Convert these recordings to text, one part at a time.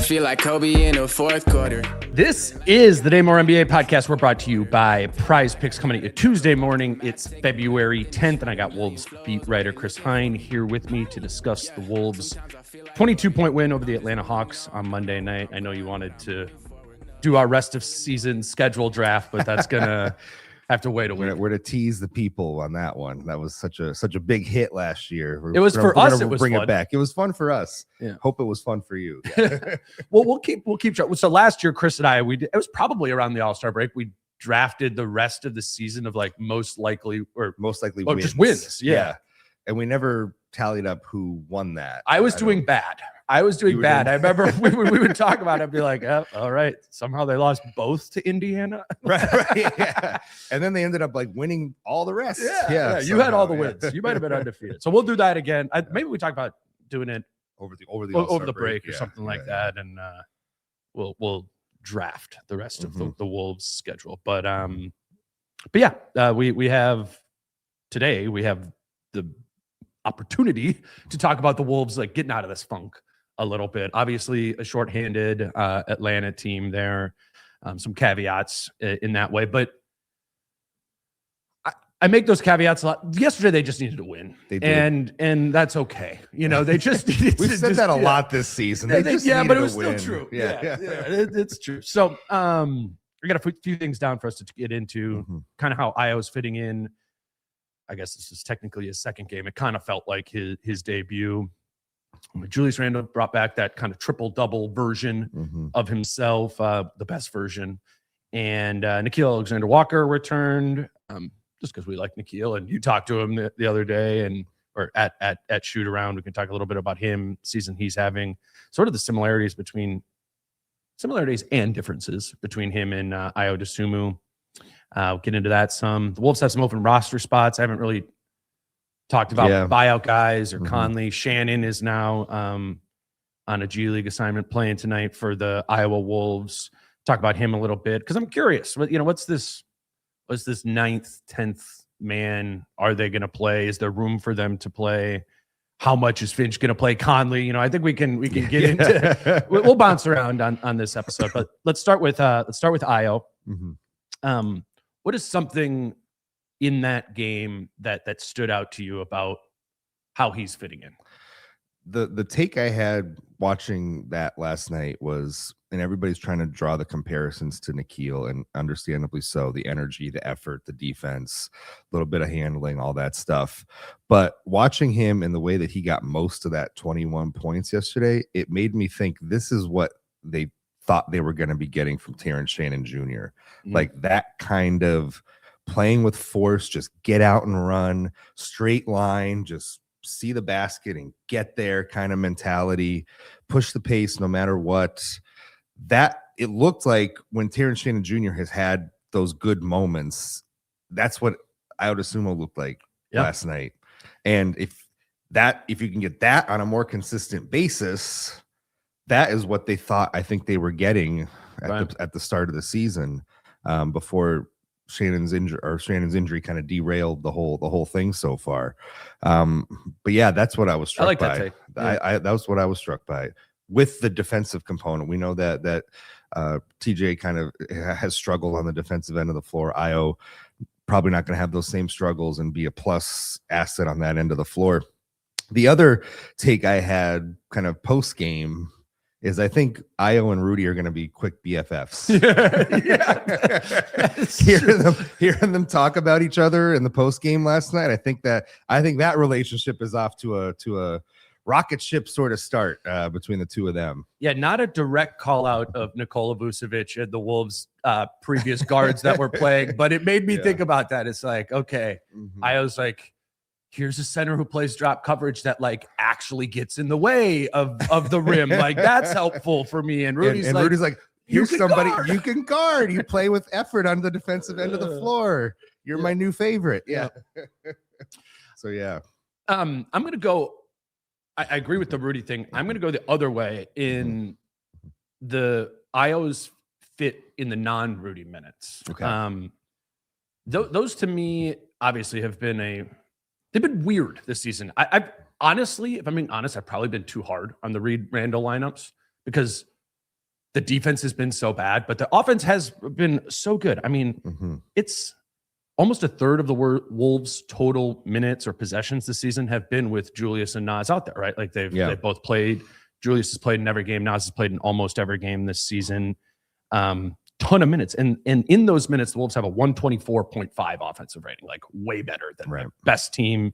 feel like Kobe in the fourth quarter. This is the Day More NBA podcast. We're brought to you by Prize Picks, coming at you Tuesday morning. It's February 10th, and I got Wolves beat writer Chris Hine here with me to discuss the Wolves' 22-point win over the Atlanta Hawks on Monday night. I know you wanted to do our rest of season schedule draft, but that's going to have to wait a week. We're to tease the people on that one. That was such a big hit last year. It was for us. It was bring fun. it back. It was fun for us. Yeah. Hope it was fun for you. Well, we'll keep track. So last year, Chris and I, it was probably around the All-Star break. We drafted the rest of the season of like most likely wins. Just wins. Yeah. And we never tallied up who won that. I was doing bad. I remember we would talk about it and be like, oh, all right, somehow they lost both to Indiana. right. Yeah. And then they ended up like winning all the rest. Yeah. You had all the wins. You might have been undefeated. So we'll do that again. Maybe we talk about doing it over the break or something like that. And we'll draft the rest of the Wolves schedule. But yeah, we have today, we have the opportunity to talk about the Wolves like getting out of this funk a little bit. Obviously a shorthanded Atlanta team there, some caveats in that way, but I make those caveats a lot. Yesterday they just needed to win, and that's okay. You know, they just needed we've said that a lot this season. But it was still true. Yeah. It's true. So we got a few things down for us to get into, kind of how Ayo's fitting in. I guess this is technically his second game. It kind of felt like his debut. Julius Randle brought back that kind of triple-double version of himself, the best version. And Nickeil Alexander-Walker returned, just because we like Nickeil, and you talked to him the other day, or at Shoot Around. We can talk a little bit about him, season he's having, sort of the similarities and differences between him and Ayo Dosunmu. We'll get into that some. The Wolves have some open roster spots. I haven't really talked about buyout guys or Conley. Shannon is now on a G League assignment playing tonight for the Iowa Wolves. Talk about him a little bit because I'm curious. What's this 9th, 10th man? Are they going to play? Is there room for them to play? How much is Finch going to play Conley? I think we can get into. We'll bounce around on this episode, but let's start with Ayo. What is something in that game that stood out to you about how he's fitting in? The take I had watching that last night was, and everybody's trying to draw the comparisons to Nickeil, and understandably so, the energy, the effort, the defense, a little bit of handling, all that stuff. But watching him in the way that he got most of that 21 points yesterday, it made me think this is what they thought they were going to be getting from Terrence Shannon Jr. Like that kind of playing with force, just get out and run, straight line, just see the basket and get there kind of mentality, push the pace no matter what. That it looked like when Terrence Shannon Jr. has had those good moments, that's what Ayo Dosunmu looked like last night. And if you can get that on a more consistent basis, that is what they thought, I think they were getting at the start of the season, before Shannon's injury kind of derailed the whole thing so far. But yeah, that's what I was struck by. That take. That was what I was struck by with the defensive component. We know that TJ kind of has struggled on the defensive end of the floor. Ayo probably not going to have those same struggles and be a plus asset on that end of the floor. The other take I had kind of post game is I think Ayo and Rudy are going to be quick BFFs. Hearing them talk about each other in the post game last night, I think that relationship is off to a rocket ship sort of start between the two of them. Yeah, not a direct call out of Nikola Vucevic and the Wolves' previous guards that were playing, but it made me think about that. It's like, okay, Ayo's like, here's a center who plays drop coverage that like actually gets in the way of the rim. Like that's helpful for me. And Rudy's like, here's somebody you can guard. You play with effort on the defensive end of the floor. You're my new favorite. Yeah. So yeah. I'm gonna go. I agree with the Rudy thing. I'm gonna go the other way in the Ayo's fit in the non-Rudy minutes. Okay. Those to me obviously have been they've been weird this season. I've honestly, if I'm being honest, I've probably been too hard on the Randle lineups because the defense has been so bad, but the offense has been so good. I mean, it's almost a third of the Wolves' total minutes or possessions this season have been with Julius and Naz out there, right? Like they've both played. Julius has played in every game. Naz has played in almost every game this season. Ton of minutes. And in those minutes, the Wolves have a 124.5 offensive rating, like way better than the best team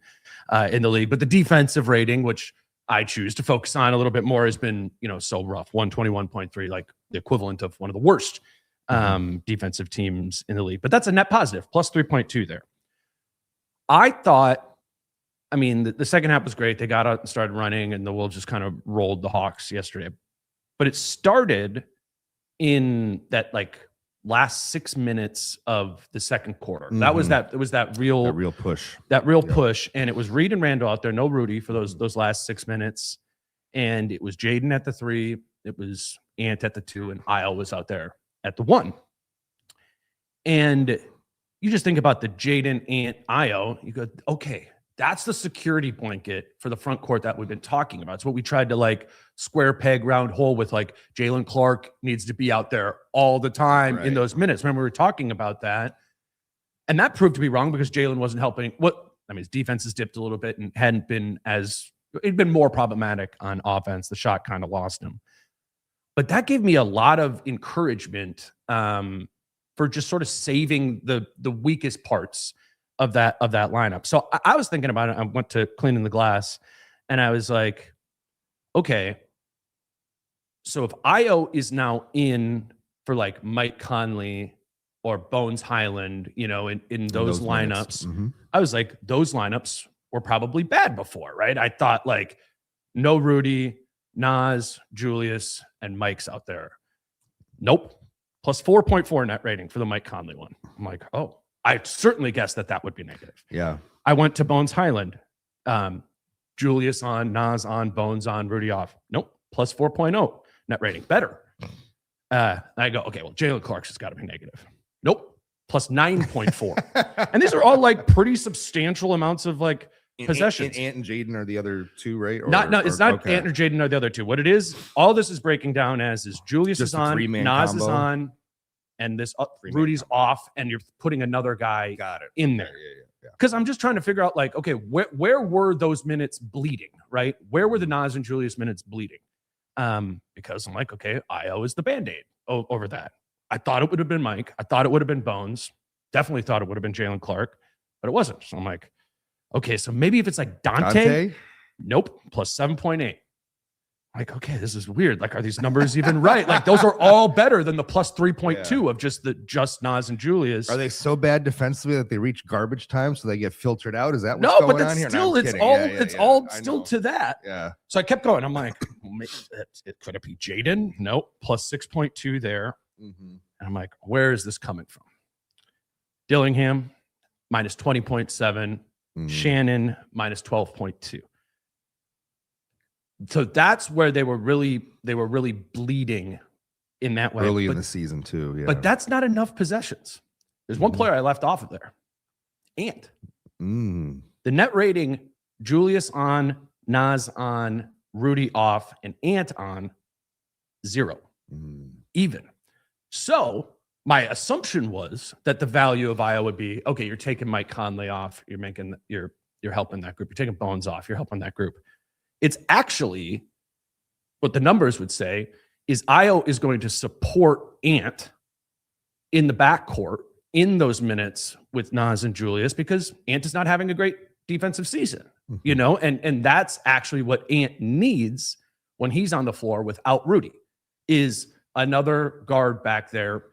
in the league. But the defensive rating, which I choose to focus on a little bit more, has been, so rough. 121.3, like the equivalent of one of the worst defensive teams in the league. But that's a net positive, plus 3.2 there. I thought, the second half was great. They got out and started running, and the Wolves just kind of rolled the Hawks yesterday. But it started in that last 6 minutes of the second quarter. It was that real push. Push. And it was Reed and Randle out there, no Rudy for those last 6 minutes. And it was Jaden at the 3, it was Ant at the 2, and Ayo was out there at the 1. And you just think about the Jaden, Ant, Ayo, you go, okay, that's the security blanket for the front court that we've been talking about. It's what we tried to square peg round hole with. Jalen Clark needs to be out there all the time in those minutes. Remember, we were talking about that, and that proved to be wrong because Jalen wasn't helping. His defense has dipped a little bit and it'd been more problematic on offense. The shot kind of lost him, but that gave me a lot of encouragement for just sort of saving the weakest parts of that lineup. So I was thinking about it. I went to cleaning the glass and I was like, okay, so if Ayo is now in for Mike Conley or Bones Highland, in those lineups, I was like, those lineups were probably bad before, right? I thought no Rudy, Naz, Julius, and Mike's out there. Nope. Plus 4.4 net rating for the Mike Conley one. I'm like, oh, I certainly guessed that would be negative. Yeah. I went to Bones Highland. Julius on, Naz on, Bones on, Rudy off. Nope. Plus 4.0 net rating. Better. I go, okay, well, Jalen Clark's has got to be negative. Nope. Plus 9.4. And these are all pretty substantial amounts of possessions. Ant and Jaden are the other two, right? It's not okay. Ant or Jaden are the other two. What it is, all this is breaking down as is Julius just is on, Naz combo. Is on, and this Rudy's off, and you're putting another guy in there. Because I'm just trying to figure out, okay, where were those minutes bleeding, right? Where were the Naz and Julius minutes bleeding? Because I'm like, okay, Ayo is the Band-Aid over that. I thought it would have been Mike. I thought it would have been Bones. Definitely thought it would have been Jalen Clark, but it wasn't. So I'm like, okay, so maybe if it's Dante? Nope, plus 7.8. Like, okay, this is weird. Are these numbers even right? Those are all better than the plus 3.2 of just Naz and Julius. Are they so bad defensively that they reach garbage time so they get filtered out? Is that what's going on here? Still, it's all still to that. Yeah. So I kept going. I'm like, could it be Jaden? Nope. Plus 6.2 there. And I'm like, where is this coming from? Dillingham, minus 20.7. Shannon, minus 12.2. So that's where they were really bleeding in that way. Early in the season too, yeah. But that's not enough possessions. There's one player I left off of there. Ant. The net rating, Julius on, Naz on, Rudy off, and Ant on, 0. Even. So my assumption was that the value of Ayo would be, okay, you're taking Mike Conley off, you're helping that group, you're taking Bones off, you're helping that group. It's actually what the numbers would say is Ayo is going to support Ant in the backcourt in those minutes with Naz and Julius because Ant is not having a great defensive season, and that's actually what Ant needs when he's on the floor without Rudy is another guard back there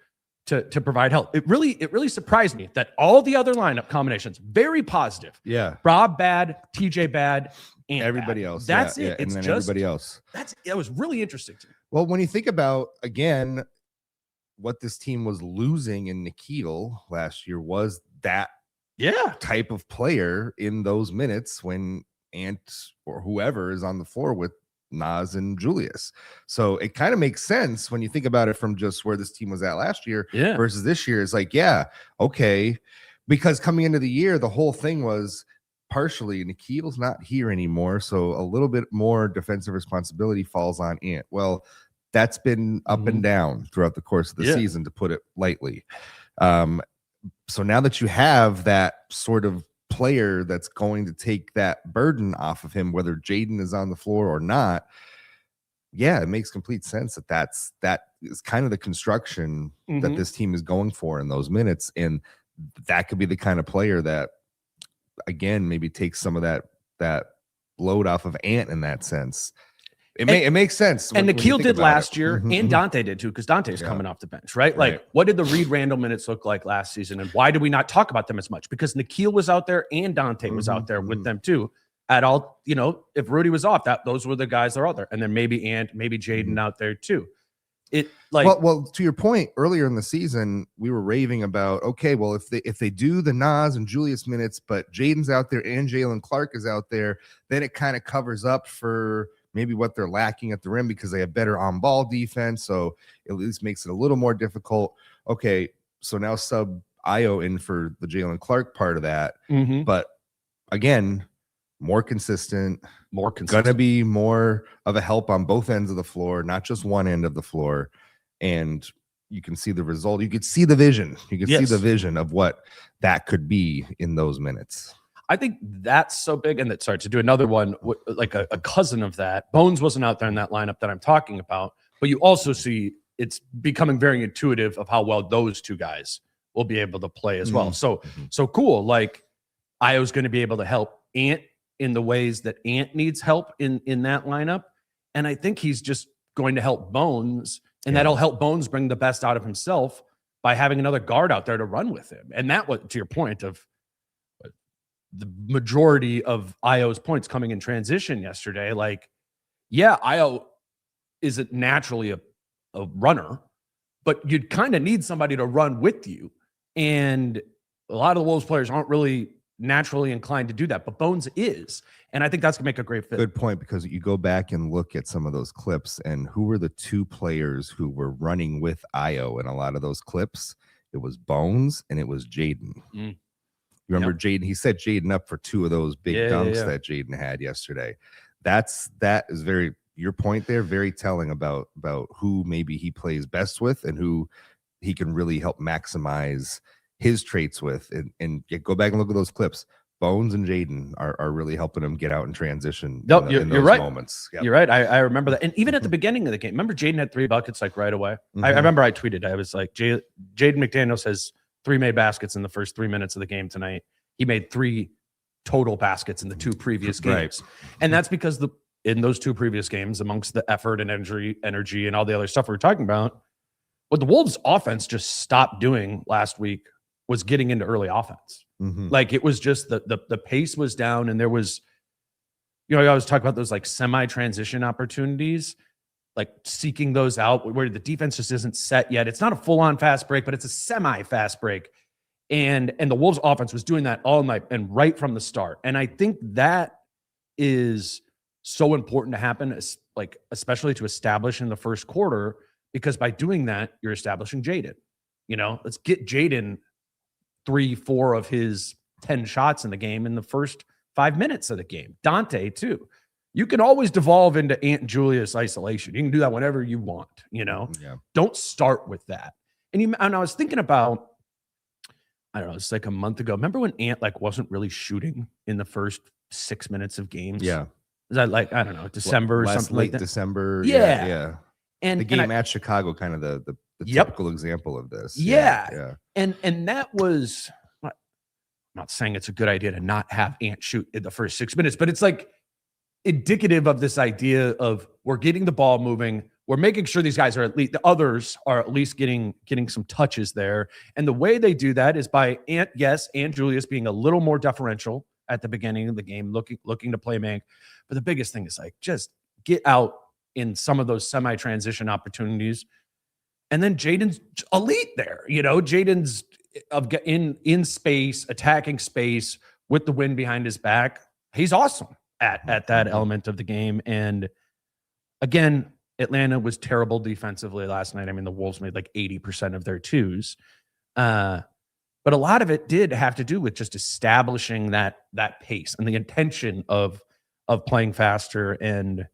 to provide help. It really surprised me that all the other lineup combinations, very positive. Yeah. Rob bad, TJ bad, and everybody else. That's it. It's and then just everybody else. That was really interesting to me. Well, when you think about again what this team was losing in Nikhil last year was that type of player in those minutes when Ant or whoever is on the floor with Naz and Julius. So it kind of makes sense when you think about it from just where this team was at last year versus this year. It's okay. Because coming into the year, the whole thing was partially Nikhil's not here anymore. So a little bit more defensive responsibility falls on Ant. Well, that's been up and down throughout the course of the season, to put it lightly. So now that you have that sort of player that's going to take that burden off of him, whether Jaden is on the floor or not, it makes complete sense that is kind of the construction that this team is going for in those minutes. And that could be the kind of player that, again, maybe takes some of that load off of Ant in that sense. It makes sense. And Nikhil did last year, and Dante did too, because Dante's coming off the bench, right? Like, what did the Reed Randle minutes look like last season, and why did we not talk about them as much? Because Nikhil was out there and Dante was out there with them too. At all, if Rudy was off, those were the guys that are out there, and then maybe Ant, maybe Jaden out there too. Well, to your point, earlier in the season, we were raving about, okay, well, if they do the Nas and Julius minutes, but Jaden's out there and Jalen Clark is out there, then it kind of covers up for maybe what they're lacking at the rim because they have better on-ball defense, so it at least makes it a little more difficult. Okay, so now sub Ayo in for the Jalen Clark part of that, but again, more consistent, gonna be more of a help on both ends of the floor, not just one end of the floor, and you can see the result. You could see the vision. You can see the vision of what that could be in those minutes. I think that's so big. And to do another one, like a cousin of that, Bones wasn't out there in that lineup that I'm talking about, but you also see it's becoming very intuitive of how well those two guys will be able to play as well. So cool. Like, Ayo's going to be able to help Ant in the ways that Ant needs help in that lineup. And I think he's just going to help Bones, and that'll help Bones bring the best out of himself by having another guard out there to run with him. And that was, to your point, of the majority of Ayo's points coming in transition yesterday. Like, Ayo isn't naturally a runner, but you'd kind of need somebody to run with you. And a lot of the Wolves players aren't really naturally inclined to do that, but Bones is. And I think that's going to make a great fit. Good point, because you go back and look at some of those clips, and who were the two players who were running with Ayo in a lot of those clips? It was Bones and it was Jaden. You remember Jaden? He set Jaden up for two of those big dunks that Jaden had yesterday. That is very, your point there, very telling about who maybe he plays best with and who he can really help maximize his traits with. And go back and look at those clips. Bones and Jaden are really helping him get out and transition. You're right. Moments. You're right. I remember that. And even at the beginning of the game, remember Jaden had 3 buckets like right away. I remember I tweeted, I was like, Jaden McDaniels has 3 made baskets in the first 3 minutes of the game tonight. He made 3 total baskets in the 2 previous games. And that's because in those 2 previous games, amongst the effort and energy and all the other stuff we were talking about, what the Wolves offense just stopped doing last week was getting into early offense. Like, it was just the pace was down, and there was, I always talk about those like semi-transition opportunities, like seeking those out where the defense just isn't set yet. It's not a full-on fast break, but it's a semi-fast break. And the Wolves offense was doing that all night and right from the start. And I think that is so important to happen, especially to establish in the first quarter, because by doing that, you're establishing Jaden. Let's get Jaden 3-4 of his 10 shots in the game in the first 5 minutes of the game. Dante too. You can always devolve into Ant and Julius isolation. You can do that whenever you want. Don't start with that. And I was thinking about, I don't know, it's like a month ago. Remember when Ant wasn't really shooting in the first 6 minutes of games? Yeah. Is that I don't know, December or something like that? December. Yeah. And the game at Chicago, kind of the typical example of this. Yeah. And that was, I'm not saying it's a good idea to not have Ant shoot in the first 6 minutes, but it's like indicative of this idea of we're getting the ball moving. We're making sure these guys are the others are at least getting some touches there. And the way they do that is by Ant Julius being a little more deferential at the beginning of the game, looking to play make. But the biggest thing is just get out in some of those semi-transition opportunities. And then Jaden's elite there. Jaden's in space, attacking space with the wind behind his back. He's awesome at that element of the game. And again, Atlanta was terrible defensively last night. I mean, the Wolves made 80% of their twos. But a lot of it did have to do with just establishing that pace and the intention of playing faster. And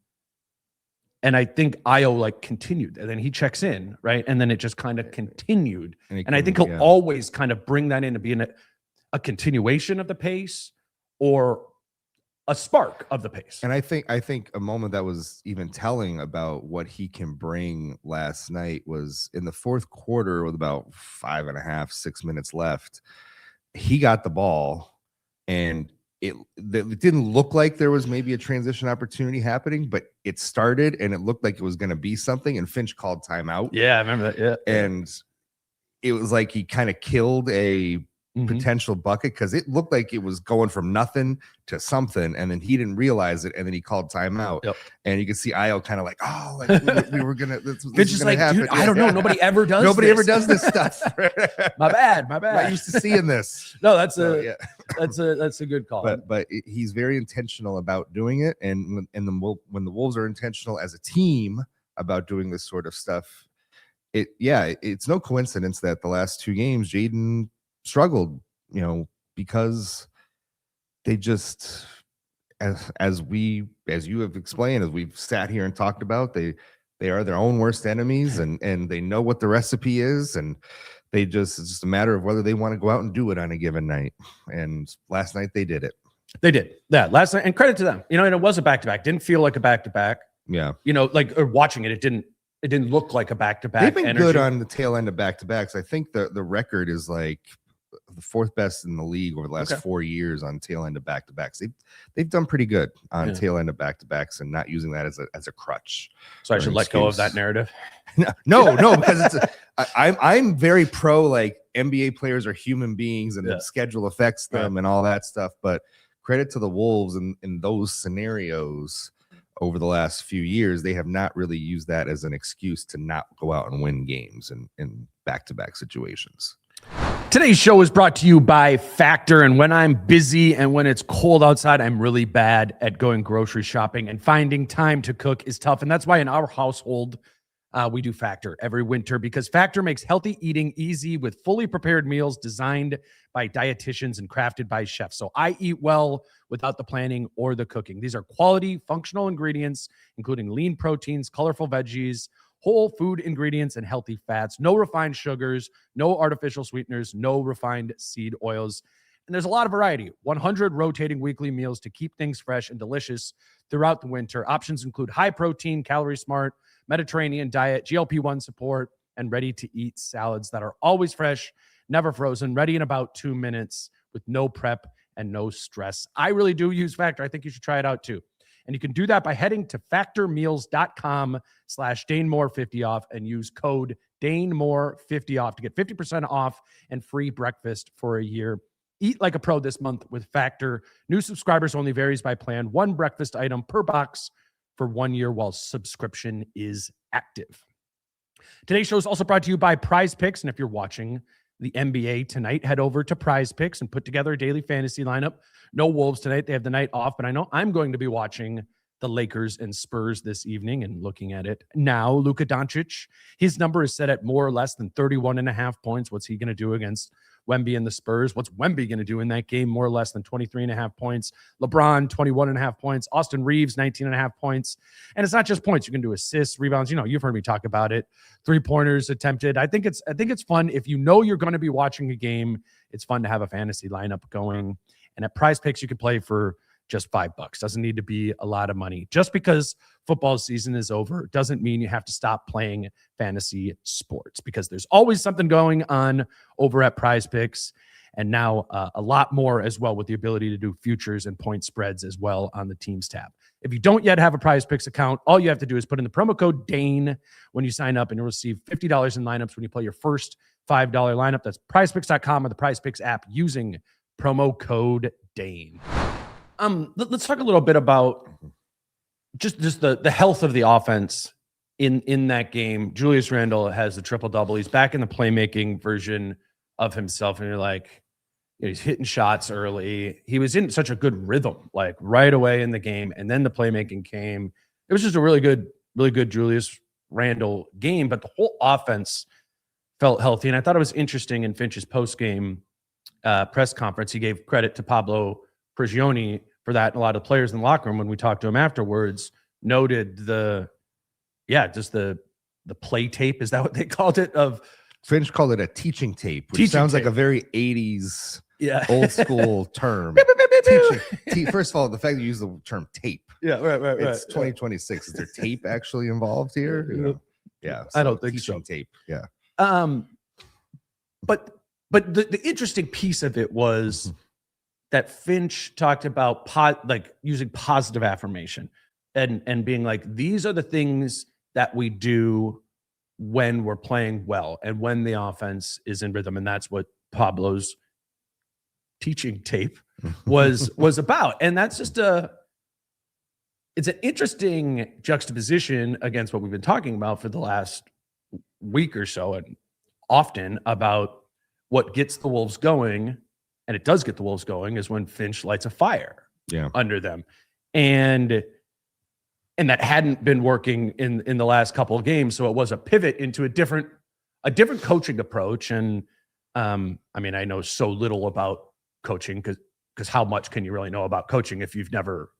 And I think Ayo like continued, and then he checks in, right? And then it just kind of continued. And I think he'll always kind of bring that in to be a continuation of the pace or a spark of the pace. And I think a moment that was even telling about what he can bring last night was in the fourth quarter with about 5.5, 6 minutes left. He got the ball, and it didn't look like there was maybe a transition opportunity happening, but it started and it looked like it was going to be something. And Finch called timeout. Yeah, I remember that. Yeah. And it was like he kind of killed a potential bucket because it looked like it was going from nothing to something, and then he didn't realize it, and then he called timeout. And you can see Ayo kind of like, oh, like we were gonna. This is gonna like, happen. Dude, I don't know. Nobody ever does. Nobody ever does this stuff. My bad. I'm used to seeing this. No, that's a good call. But he's very intentional about doing it, and when the Wolves are intentional as a team about doing this sort of stuff, it's no coincidence that the last 2 games Jaden struggled, because they just, as you have explained, as we've sat here and talked about, they are their own worst enemies, and they know what the recipe is, and it's just a matter of whether they want to go out and do it on a given night. And last night they did it. They did that last night, and credit to them. And it was a back-to-back. Didn't feel like a back-to-back. Yeah. Or watching it didn't look like a back-to-back. They've been good on the tail end of back-to-backs. I think the record is like the 4th best in the league over the last 4 years on tail end of back-to-backs. They've done pretty good on tail end of back-to-backs and not using that as a crutch. So I should let go of that narrative. No, because I'm very pro, like, NBA players are human beings and the schedule affects them and all that stuff. But credit to the Wolves in those scenarios over the last few years, they have not really used that as an excuse to not go out and win games in back-to-back situations. Today's show is brought to you by Factor. And when I'm busy and when it's cold outside, I'm really bad at going grocery shopping, and finding time to cook is tough. And that's why in our household, we do Factor every winter, because Factor makes healthy eating easy with fully prepared meals designed by dietitians and crafted by chefs. So I eat well without the planning or the cooking. These are quality, functional ingredients, including lean proteins, colorful veggies, whole food ingredients, and healthy fats. No refined sugars, no artificial sweeteners, no refined seed oils. And there's a lot of variety. 100 rotating weekly meals to keep things fresh and delicious throughout the winter. Options include high protein, calorie smart, Mediterranean diet, GLP-1 support, and ready-to-eat salads that are always fresh, never frozen, ready in about 2 minutes with no prep and no stress. I really do use Factor. I think you should try it out too. And you can do that by heading to factormeals.com/DaneMoore50 off and use code DaneMoore50 off to get 50% off and free breakfast for a year. Eat like a pro this month with Factor. New subscribers only, varies by plan. 1 breakfast item per box for 1 year while subscription is active. Today's show is also brought to you by Prize Picks. And if you're watching the NBA tonight, head over to Prize Picks and put together a daily fantasy lineup. No Wolves tonight. They have the night off, but I know I'm going to be watching the Lakers and Spurs this evening and looking at it now. Luka Doncic, his number is set at more or less than 31.5 points. What's he going to do against Wemby and the Spurs? What's Wemby going to do in that game? More or less than 23.5 points. LeBron, 21.5 points. Austin Reeves, 19.5 points. And it's not just points. You can do assists, rebounds. You've heard me talk about it. 3-pointers attempted. I think it's fun. If you know you're going to be watching a game, it's fun to have a fantasy lineup going. And at Prize Picks, you can play for just $5. Doesn't need to be a lot of money. Just because football season is over doesn't mean you have to stop playing fantasy sports, because there's always something going on over at Prize Picks. And now a lot more as well, with the ability to do futures and point spreads as well on the teams tab. If you don't yet have a Prize Picks account, all you have to do is put in the promo code DANE when you sign up, and you'll receive $50 in lineups when you play your first $5 lineup. That's prizepicks.com or the Prize Picks app using promo code DANE. Let's talk a little bit about just the health of the offense in that game. Julius Randle has the triple-double. He's back in the playmaking version of himself, and you're like, he's hitting shots early. He was in such a good rhythm, like right away in the game, and then the playmaking came. It was just a really good Julius Randle game, but the whole offense felt healthy. And I thought it was interesting in Finch's post-game press conference. He gave credit to Pablo Prigioni for that. And a lot of players in the locker room, when we talked to him afterwards, noted the just the play tape. Is that what they called it? Of Finch called it a teaching tape, which sounds like a very 80s old school term. First of all, the fact that you use the term tape. Yeah, right. It's 2026. Is there tape actually involved here? Yeah. So I don't think so. Tape. Yeah. But the interesting piece of it was that Finch talked about using positive affirmation and being like, these are the things that we do when we're playing well and when the offense is in rhythm. And that's what Pablo's teaching tape was about. And that's just it's an interesting juxtaposition against what we've been talking about for the last week or so, and often about what gets the Wolves going, and it does get the Wolves going, is when Finch lights a fire under them. And that hadn't been working in the last couple of games. So it was a pivot into a different coaching approach. And I mean, I know so little about coaching because how much can you really know about coaching if you've never,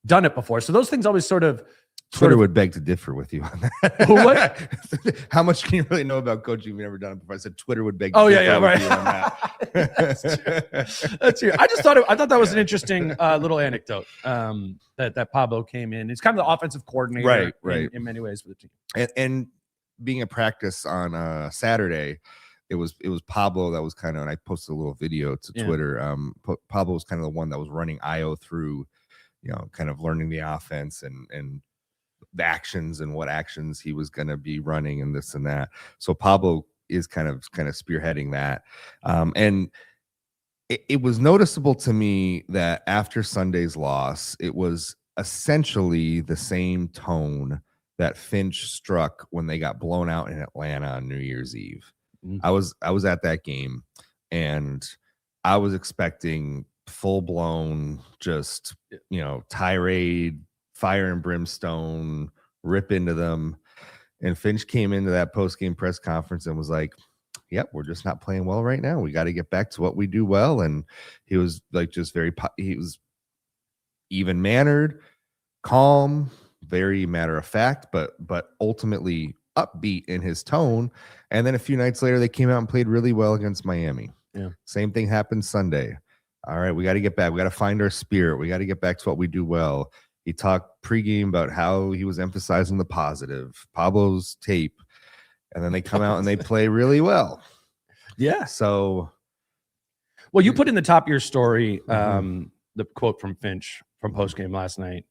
done it before? So those things always Twitter would beg to differ with you on that. What? How much can you really know about coaching if you've never done it before? I said Twitter would beg to differ right. with you on that. That's true. I thought that was an interesting little anecdote that Pablo came in. It's kind of the offensive coordinator in many ways for the team. And being a practice on Saturday, it was Pablo that was kind of, and I posted a little video to Twitter. Pablo was kind of the one that was running Ayo through, kind of learning the offense and the actions and what actions he was going to be running and this and that. So Pablo is kind of spearheading that. And it was noticeable to me that after Sunday's loss, it was essentially the same tone that Finch struck when they got blown out in Atlanta on New Year's Eve. Mm-hmm. I was at that game, and I was expecting full-blown just, tirade, fire and brimstone, rip into them. And Finch came into that post-game press conference and was like, yep, we're just not playing well right now. We got to get back to what we do well. And he was like, he was even-mannered, calm, very matter-of-fact, but ultimately upbeat in his tone. And then a few nights later, they came out and played really well against Miami. Yeah. Same thing happened Sunday. All right, we got to get back. We got to find our spirit. We got to get back to what we do well. He talked pregame about how he was emphasizing the positive, Pablo's tape, and then they come out and they play really well. Yeah. So, well, you put in the top of your story the quote from Finch from postgame last night.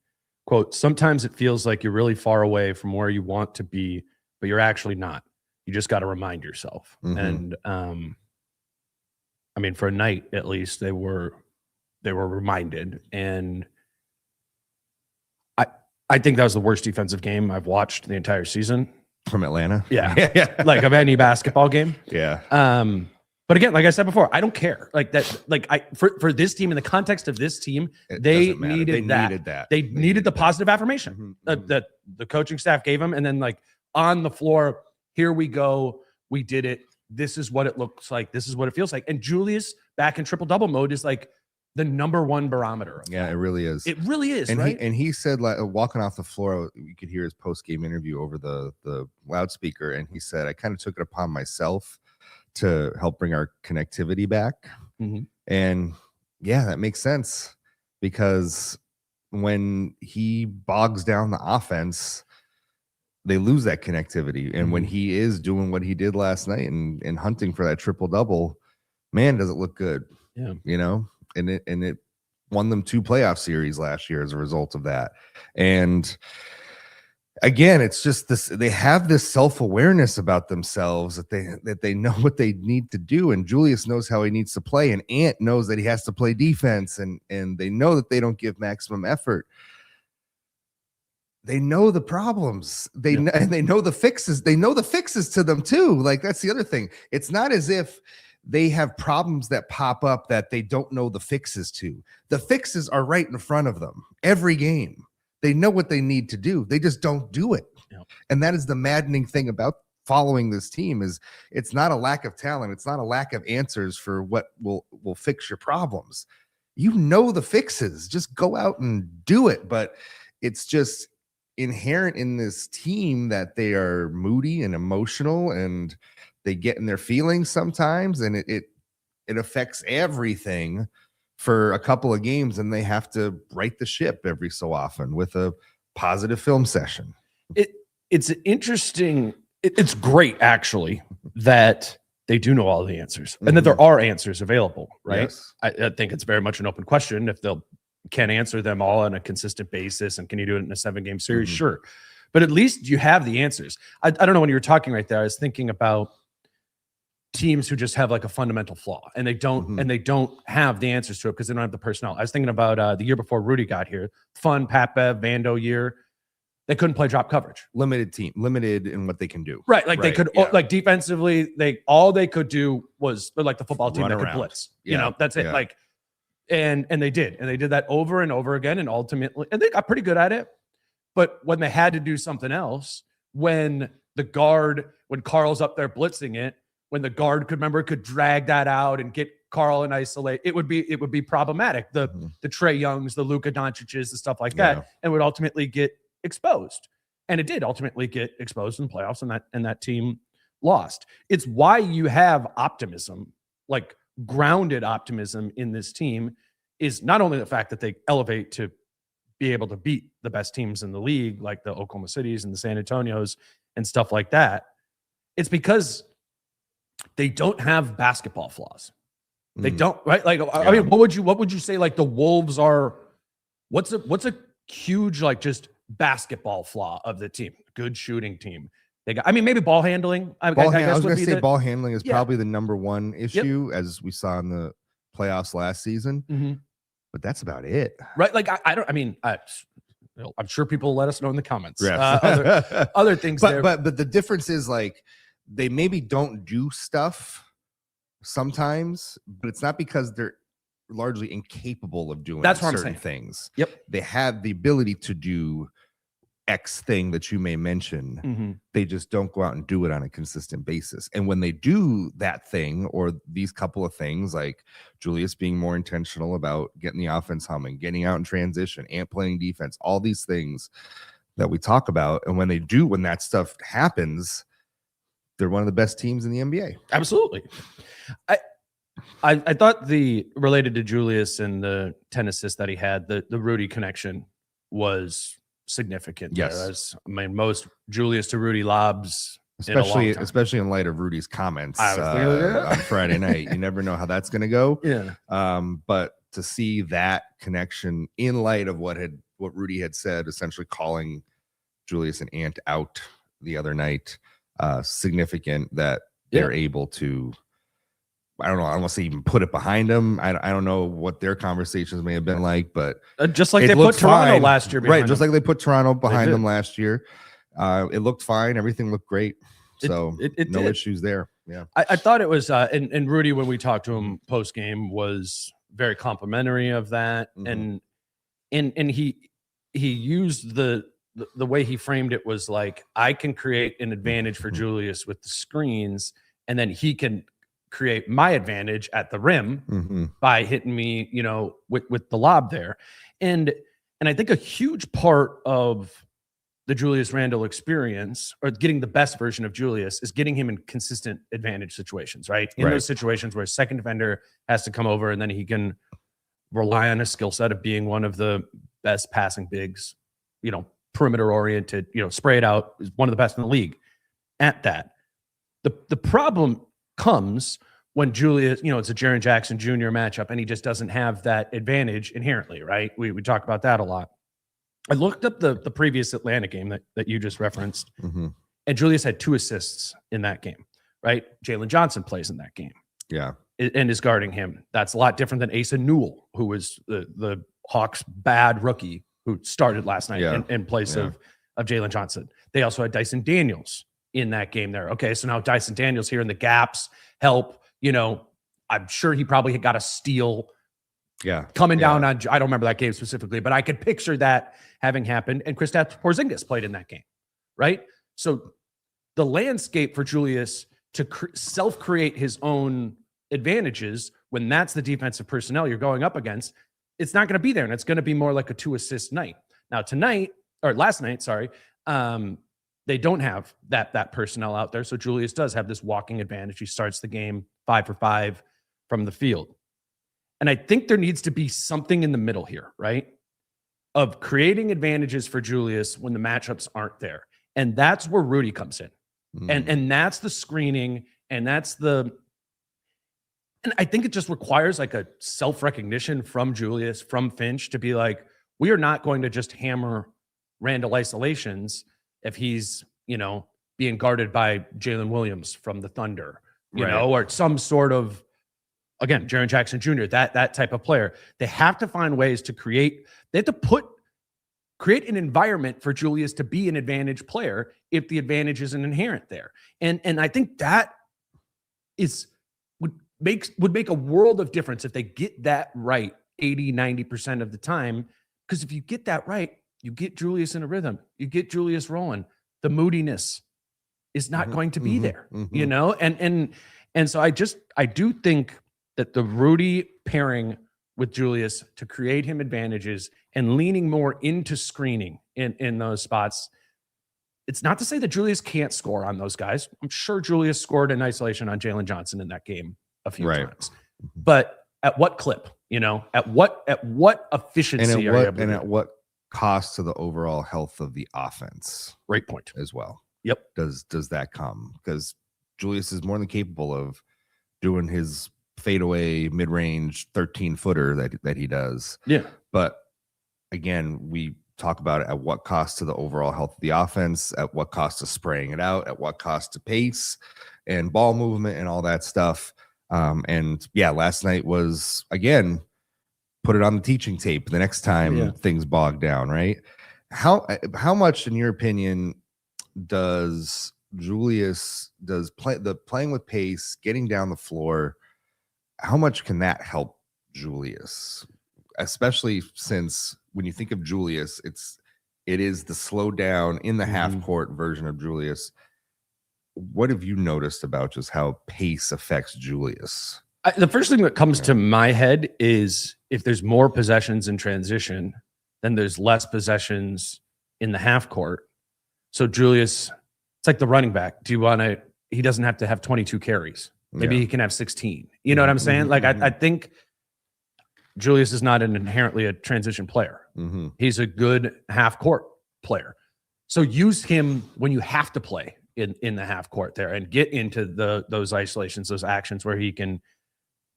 Quote, sometimes it feels like you're really far away from where you want to be, but you're actually not. You just got to remind yourself. And I mean, for a night at least, they were reminded. And I think that was the worst defensive game I've watched the entire season. From Atlanta? Yeah. Like of any basketball game. Yeah. But again, like I said before, I don't care. Like that, for this team, in the context of this team, they needed that. They needed the positive affirmation that the coaching staff gave them. And then like on the floor, here we go. We did it. This is what it looks like. This is what it feels like. And Julius back in triple-double mode is like the number one barometer. Yeah, it really is. It really is, and right? He said, like, walking off the floor, you could hear his post-game interview over the loudspeaker, and he said, I kind of took it upon myself to help bring our connectivity back. Mm-hmm. And yeah, that makes sense, because when he bogs down the offense, they lose that connectivity. And when he is doing what he did last night and hunting for that triple-double, man, does it look good. Yeah. And it won them 2 playoff series last year as a result of that. And again, it's just this, they have this self-awareness about themselves that they know what they need to do. And Julius knows how he needs to play, and Ant knows that he has to play defense, and they know that they don't give maximum effort. They know the problems. And they know the fixes. They know the fixes to them too. Like, that's the other thing. It's not as if they have problems that pop up that they don't know the fixes to. The fixes are right in front of them every game. They know what they need to do. They just don't do it. Yep. And that is the maddening thing about following this team, is it's not a lack of talent. It's not a lack of answers for what will fix your problems. You know the fixes. Just go out and do it. But it's just, inherent in this team that they are moody and emotional, and they get in their feelings sometimes, and it affects everything for a couple of games, and they have to right the ship every so often with a positive film session. It's interesting. It's great, actually, that they do know all the answers and that there are answers available, right? Yes. I think it's very much an open question if they'll can answer them all on a consistent basis, and can you do it in a 7-game series? Sure. But at least you have the answers. I don't know, when you were talking right there, I was thinking about teams who just have like a fundamental flaw, and they don't have the answers to it because they don't have the personnel. I was thinking about the year before Rudy got here, Pat Bev, Vando year. They couldn't play drop coverage. Limited in what they can do. Right. Like they could, like defensively, all they could do was like the football team that could blitz. You know, that's it. Like, and they did that over and over again. And ultimately, and they got pretty good at it. But when they had to do something else, when Carl's up there blitzing it, when the guard could drag that out and get Carl in isolate, it would be problematic. The Trae Youngs, the Luka Doncic's, the stuff like that, and would ultimately get exposed. And it did ultimately get exposed in the playoffs, and that team lost. It's why you have optimism, like grounded optimism in this team, is not only the fact that they elevate to be able to beat the best teams in the league, like the Oklahoma Cities and the San Antonios and stuff like that. It's because they don't have basketball flaws. They don't, right? Like, I mean, what would you say? Like the Wolves are, what's a huge, like, just basketball flaw of the team? Good shooting team. They got, I mean, maybe ball handling. I was going to say ball handling is probably the number one issue, as we saw in the playoffs last season. But that's about it, right? Like, I'm sure people will let us know in the comments. Other things, but the difference is, like, they maybe don't do stuff sometimes, but it's not because they're largely incapable of doing certain things. They have the ability to do X thing that you may mention. They just don't go out and do it on a consistent basis. And when they do that thing, or these couple of things, like Julius being more intentional about getting the offense humming, getting out in transition, and playing defense, all these things that we talk about, and when that stuff happens, they're one of the best teams in the NBA. Absolutely. I thought related to Julius and the 10 assists that he had, the Rudy connection was significant. Yes. I mean, most Julius to Rudy lobs, especially in light of Rudy's comments on Friday night. You never know how that's going to go. But to see that connection in light of what Rudy had said, essentially calling Julius an ant out the other night, significant that they're able to, I don't know, I don't want to say even put it behind them. I don't know what their conversations may have been like, but just like they put Toronto last year, right? Just like they put Toronto behind them last year. It looked fine. Everything looked great. So no issues there. Yeah. I thought it was, and Rudy, when we talked to him post game, was very complimentary of that. And he used the way he framed it was like, I can create an advantage for Julius with the screens, and then he can create my advantage at the rim by hitting me, with the lob there. And I think a huge part of the Julius Randle experience, or getting the best version of Julius, is getting him in consistent advantage situations, right? In those situations where a second defender has to come over, and then he can rely on a skill set of being one of the best passing bigs, perimeter oriented, spray it out, is one of the best in the league at that. The problem comes when Julius, it's a Jaren Jackson Jr. matchup, and he just doesn't have that advantage inherently, right? We talk about that a lot. I looked up the previous Atlanta game that you just referenced, and Julius had 2 assists in that game, right? Jalen Johnson plays in that game. Yeah. And is guarding him. That's a lot different than Asa Newell, who was the Hawks' bad rookie who started last night in place of Jalen Johnson. They also had Dyson Daniels in that game there. Okay, so now Dyson Daniels here in the gaps help. I'm sure he probably got a steal coming down on, I don't remember that game specifically, but I could picture that having happened. And Kristaps Porzingis played in that game, right? So the landscape for Julius to self-create his own advantages, when that's the defensive personnel you're going up against, it's not going to be there, and it's going to be more like a 2-assist night. Now tonight, or last night, sorry, they don't have that personnel out there. So Julius does have this walking advantage. He starts the game 5 for 5 from the field. And I think there needs to be something in the middle here, right? Of creating advantages for Julius when the matchups aren't there. And that's where Rudy comes in. And that's the screening, and that's and I think it just requires like a self-recognition from Julius, from Finch, to be like, we are not going to just hammer Randle isolations if he's, being guarded by Jalen Williams from the Thunder, you know, or some sort of, again, Jaren Jackson Jr., that type of player. They have to find ways to create an environment for Julius to be an advantage player if the advantage isn't inherent there. And I think that would make a world of difference if they get that right 80-90% of the time. Because if you get that right, you get Julius in a rhythm, you get Julius rolling. The moodiness is not going to be there, and so I do think that the Rudy pairing with Julius to create him advantages and leaning more into screening in those spots. It's not to say that Julius can't score on those guys. I'm sure Julius scored in isolation on Jalen Johnson in that game a few times, but at what clip? At what efficiency and at what cost to the overall health of the offense? Great point as well. Yep. Does that come? Because Julius is more than capable of doing his fadeaway mid-range 13-footer that he does. Yeah. But again, we talk about it at what cost to the overall health of the offense, at what cost to spraying it out, at what cost to pace and ball movement and all that stuff. And yeah, last night was, again, put it on the teaching tape the next time things bog down, right? How much, in your opinion, does Julius playing with pace, getting down the floor, how much can that help Julius? Especially since when you think of Julius, it is the slow down in the half court version of Julius. What have you noticed about just how pace affects Julius? The first thing that comes to my head is if there's more possessions in transition, then there's less possessions in the half court. So Julius, it's like the running back. He doesn't have to have 22 carries. Maybe he can have 16. You know what I'm saying? Like, I think Julius is not inherently a transition player. He's a good half court player. So use him when you have to play in the half court there and get into those isolations, those actions where he can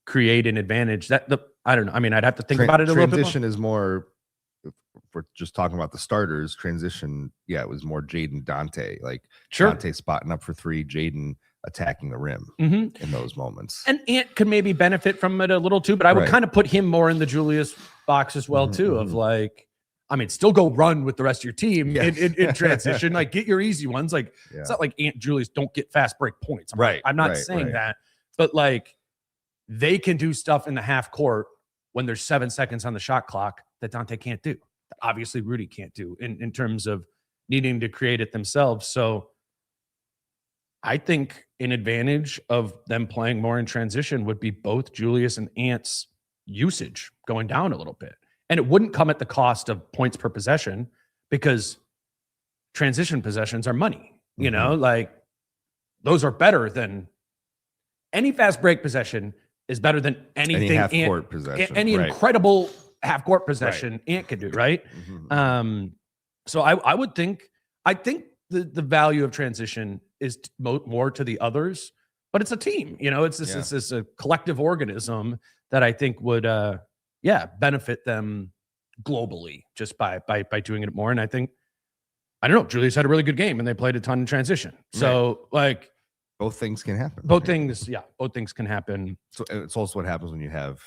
create an advantage. I don't know. I mean, I'd have to think about it a little bit more. Transition is more, if we're just talking about the starters, transition, it was more Jaden Dante. Like Dante spotting up for three, Jaden attacking the rim in those moments. And Ant could maybe benefit from it a little too, but I would kind of put him more in the Julius box as well too, of like, I mean, still go run with the rest of your team in transition. Like, get your easy ones. Like, it's not like Ant Julius don't get fast break points. I'm not saying that, but like, they can do stuff in the half court when there's 7 seconds on the shot clock that Dante can't do. That obviously Rudy can't do in terms of needing to create it themselves. So I think an advantage of them playing more in transition would be both Julius and Ant's usage going down a little bit. And it wouldn't come at the cost of points per possession, because transition possessions are money. Like, those are better than any fast break possession is better than anything. Any half-court possession. Any incredible half-court possession Ant could do, right? So I think the value of transition is more to the others, but it's a team. It's this a collective organism that I think would benefit them globally just by doing it more. And I think, I don't know, Julius had a really good game and they played a ton in transition. So like, both things can happen. Both things can happen. So it's also what happens when you have,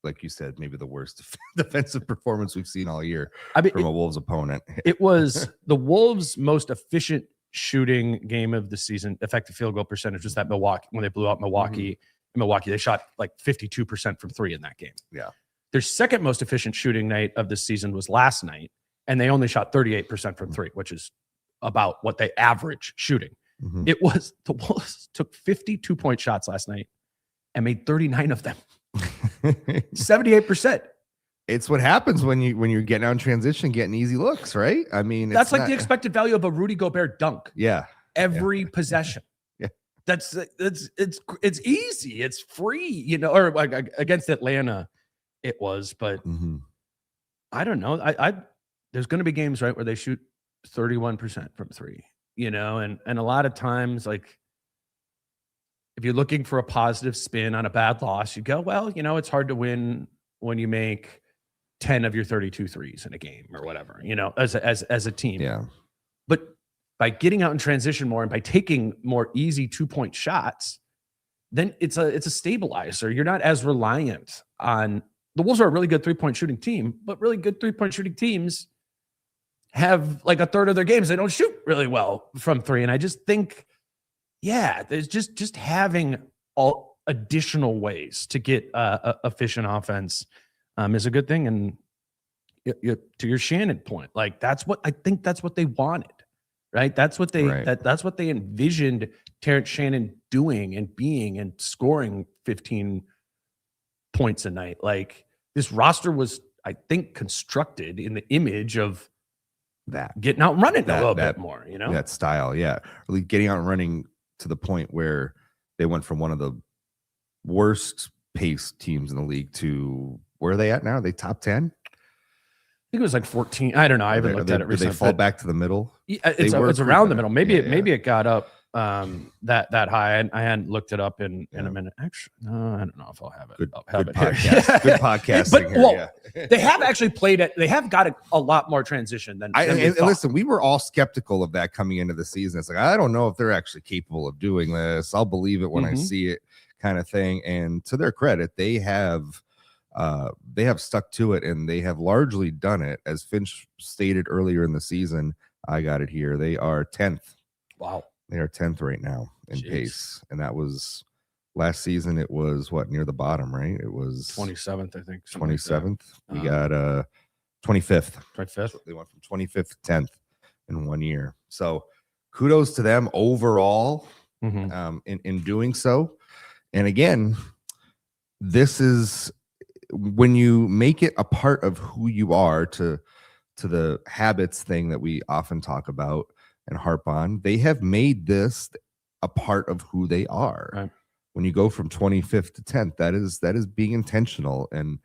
like you said, maybe the worst defensive performance we've seen all year from a Wolves opponent. It was the Wolves' most efficient shooting game of the season. Effective field goal percentage was that Milwaukee, when they blew out Milwaukee. In Milwaukee, they shot like 52% from three in that game. Yeah. Their second most efficient shooting night of the season was last night, and they only shot 38% from three, which is about what they average shooting. The Wolves took 52-point shots last night and made 39 of them. 78%. it's what happens when you're getting out in transition, getting easy looks, right? I mean, that's like the expected value of a Rudy Gobert dunk. Yeah. Every possession. Yeah. It's easy. It's free, you know, or like against Atlanta it was, but I don't know. There's going to be games, right, where they shoot 31% from three, you know, and a lot of times, like, if you're looking for a positive spin on a bad loss, you go, well, you know, it's hard to win when you make 10 of your 32 threes in a game or whatever, you know, as a team. Yeah. But by getting out in transition more and by taking more easy 2-point shots, then it's a stabilizer. You're not as reliant on the Wolves are a really good 3-point shooting team, but really good 3-point shooting teams have like a third of their games they don't shoot really well from three. And I just think, yeah, there's just having all additional ways to get efficient offense is a good thing. And to your Shannon point, like that's what they wanted, right? That's what that's what they envisioned Terrence Shannon doing and being and scoring 15 points a night. Like this roster was, I think, constructed in the image of that getting out and running a little bit more, you know, that style. Yeah. Really getting out and running to the point where they went from one of the worst paced teams in the league to where are they at now? Are they top 10? I think it was like 14. I don't know. I haven't looked at it recently. Did they fall back to the middle? Yeah, it's around the middle. Maybe it got up that high. I hadn't looked it up in a minute. Actually, no, I don't know if I'll have it. Good podcast. Good podcasting. But they have actually played it. They have got a lot more transition than and listen, we were all skeptical of that coming into the season. It's like, I don't know if they're actually capable of doing this. I'll believe it when I see it, kind of thing. And to their credit, they have stuck to it, and they have largely done it. As Finch stated earlier in the season, I got it here. They are 10th. Wow. They are 10th right now in pace. And that was last season. It was near the bottom, right? It was 27th, I think. 27th. We got 25th. 25th. They went from 25th to 10th in 1 year. So kudos to them overall in doing so. And again, this is when you make it a part of who you are, to the habits thing that we often talk about and harp on. They have made this a part of who they are. Right. When you go from 25th to 10th, that is being intentional and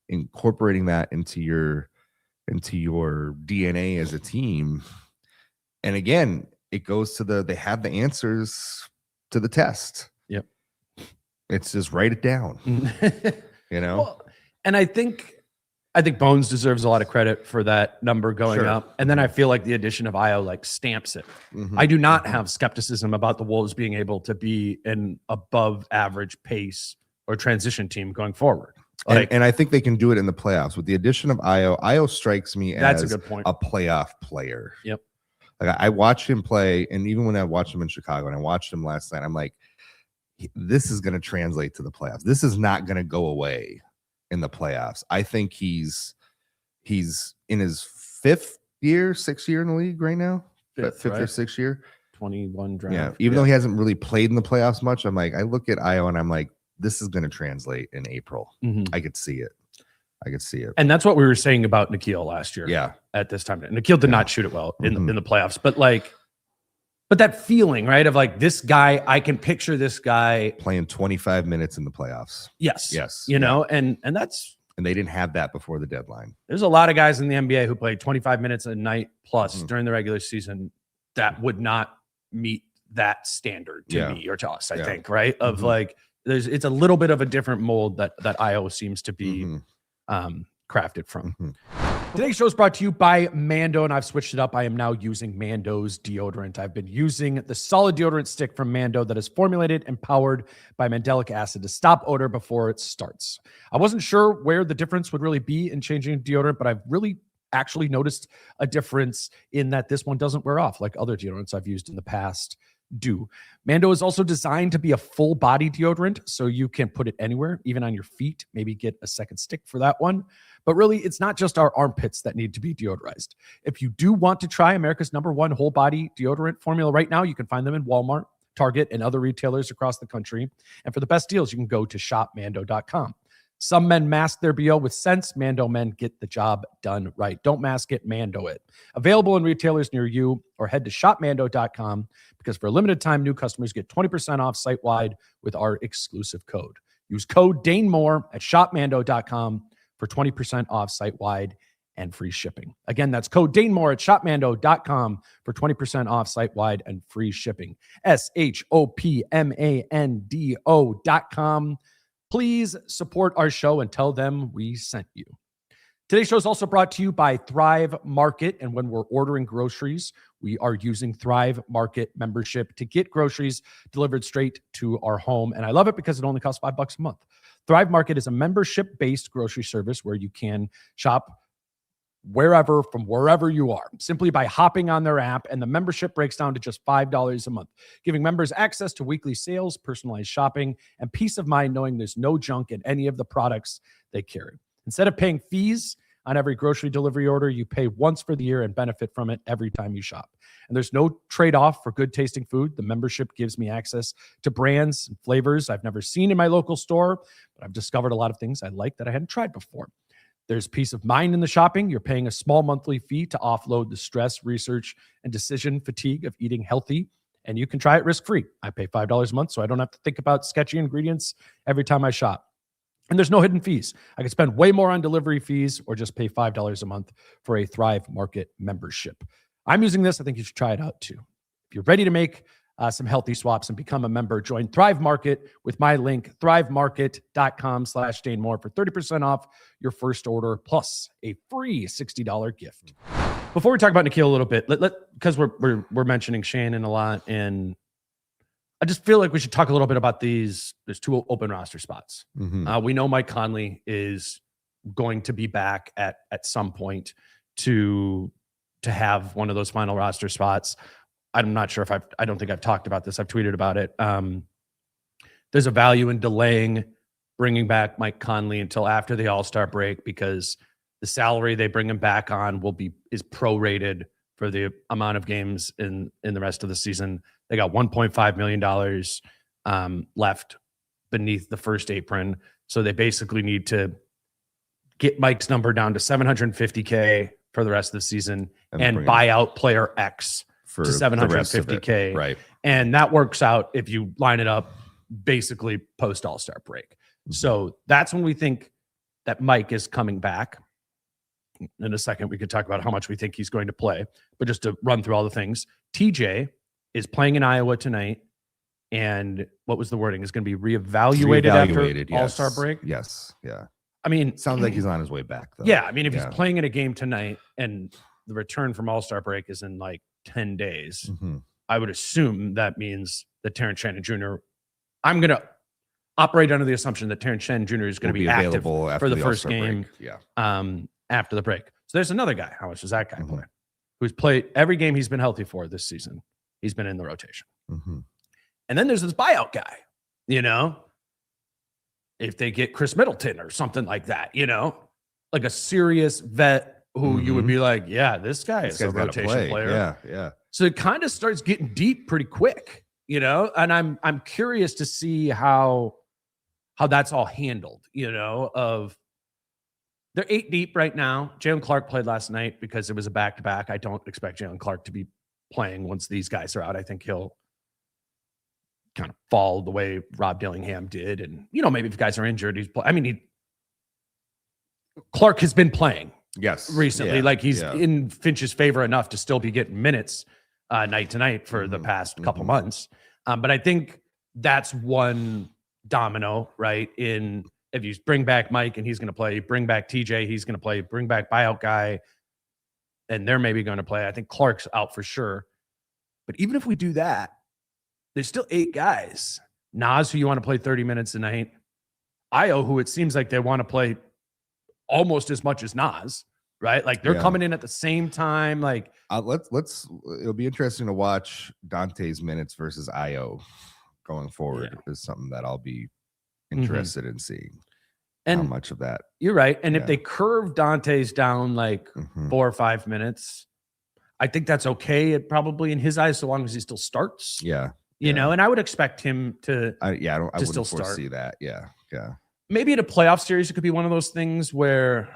incorporating that into your DNA as a team. And again, it goes to they have the answers to the test. Yep. It's just write it down. You know? Well, and I think Bones deserves a lot of credit for that number going up. And then I feel like the addition of Ayo like stamps it. I do not have skepticism about the Wolves being able to be an above average pace or transition team going forward. Like, and I think they can do it in the playoffs with the addition of Ayo. Ayo strikes me as a good point. A playoff player. Yep. Like I watched him play, and even when I watched him in Chicago and I watched him last night, I'm like, this is going to translate to the playoffs. This is not going to go away in the playoffs. I think he's in his 6th year in the league right now. Fifth or 6th year. 21 draft. Yeah. Even though he hasn't really played in the playoffs much, I'm like, I look at Ayo and I'm like, this is going to translate in April. I could see it. And that's what we were saying about Nikhil last year. Yeah. At this time. Nikhil did not shoot it well in the playoffs, but that feeling, right, of like this guy, I can picture this guy playing 25 minutes in the playoffs. Yes. You know, and they didn't have that before the deadline. There's a lot of guys in the NBA who played 25 minutes a night plus during the regular season that would not meet that standard to me or to us, I think, right? Of like, it's a little bit of a different mold that Ayo seems to be crafted from. Today's show is brought to you by Mando, and I've switched it up. I am now using Mando's deodorant. I've been using the solid deodorant stick from Mando that is formulated and powered by mandelic acid to stop odor before it starts. I wasn't sure where the difference would really be in changing deodorant, but I've really actually noticed a difference in that this one doesn't wear off like other deodorants I've used in the past do. Mando is also designed to be a full body deodorant, so you can put it anywhere, even on your feet. Maybe get a second stick for that one. But really, it's not just our armpits that need to be deodorized. If you do want to try America's #1 whole body deodorant formula right now, you can find them in Walmart, Target, and other retailers across the country. And for the best deals, you can go to shopmando.com. Some men mask their BO with sense. Mando men get the job done right. Don't mask it, Mando it. Available in retailers near you, or head to shopmando.com, because for a limited time, new customers get 20% off site-wide with our exclusive code. Use code DaneMoore at shopmando.com for 20% off site-wide and free shipping. Again, that's code DaneMoore at shopmando.com for 20% off site-wide and free shipping. shopmando.com. Please support our show and tell them we sent you. Today's show is also brought to you by Thrive Market. And when we're ordering groceries, we are using Thrive Market membership to get groceries delivered straight to our home. And I love it because it only costs $5 a month. Thrive Market is a membership-based grocery service where you can shop from wherever you are, simply by hopping on their app, and the membership breaks down to just $5 a month, giving members access to weekly sales, personalized shopping, and peace of mind knowing there's no junk in any of the products they carry. Instead of paying fees on every grocery delivery order, you pay once for the year and benefit from it every time you shop. And there's no trade-off for good tasting food. The membership gives me access to brands and flavors I've never seen in my local store, but I've discovered a lot of things I like that I hadn't tried before. There's peace of mind in the shopping. You're paying a small monthly fee to offload the stress, research, and decision fatigue of eating healthy, and you can try it risk-free. I pay $5 a month, so I don't have to think about sketchy ingredients every time I shop. And there's no hidden fees. I can spend way more on delivery fees or just pay $5 a month for a Thrive Market membership. I'm using this. I think you should try it out too. If you're ready to make some healthy swaps and become a member, join Thrive Market with my link, thrivemarket.com/DaneMoore for 30% off your first order plus a free $60 gift. Before we talk about Nickeil a little bit, because we're mentioning Shannon a lot, and I just feel like we should talk a little bit about these. There's 2 open roster spots. We know Mike Conley is going to be back at some point to have one of those final roster spots. I'm not sure if I don't think I've talked about this. I've tweeted about it. There's a value in delaying bringing back Mike Conley until after the All-Star break, because the salary they bring him back on is prorated for the amount of games in the rest of the season. They got $1.5 million left beneath the first apron. So they basically need to get Mike's number down to $750K for the rest of the season and buy out player X to $750K. Right. And that works out if you line it up basically post All-Star break. So that's when we think that Mike is coming back. In a second, we could talk about how much we think he's going to play. But just to run through all the things, TJ is playing in Iowa tonight. And what was the wording? Is going to be reevaluated after All-Star break? Yes. Yeah. I mean, sounds like he's on his way back, though. Yeah. I mean, if he's playing in a game tonight and the return from All-Star break is in like 10 days, I would assume that means that Terrence Shannon Jr. I'm going to operate under the assumption that Terrence Shannon Jr. is going to be active for the first game. After the break. So there's another guy. How much does that guy play? Who's played every game he's been healthy for this season. He's been in the rotation. And then there's this buyout guy, if they get Chris Middleton or something like that, like a serious vet who you would be like, yeah, this guy is a rotation player. Yeah. So it kind of starts getting deep pretty quick, and I'm curious to see how that's all handled, of they're 8 deep right now. Jalen Clark played last night because it was a back-to-back. I don't expect Jalen Clark to be playing once these guys are out. I think he'll kind of fall the way Rob Dillingham did. And, maybe if guys are injured, Clark has been playing recently. Like he's in Finch's favor enough to still be getting minutes night to night for the past couple months. But I think that's one domino, right? If you bring back Mike and he's going to play, bring back TJ, he's going to play, bring back buyout guy, and they're maybe going to play. I think Clark's out for sure. But even if we do that, there's still 8 guys. Naz, who you want to play 30 minutes a night. Ayo, who it seems like they want to play almost as much as Naz, right? Like they're coming in at the same time. Like it'll be interesting to watch Dante's minutes versus Ayo going forward is something that I'll be interested in seeing. And how much of that. You're right. And if they curve Dante's down like 4 or 5 minutes, I think that's okay. It probably in his eyes, so long as he still starts. Yeah. You know, and I would expect him to I wouldn't still foresee start. that. Yeah. maybe in a playoff series, it could be one of those things where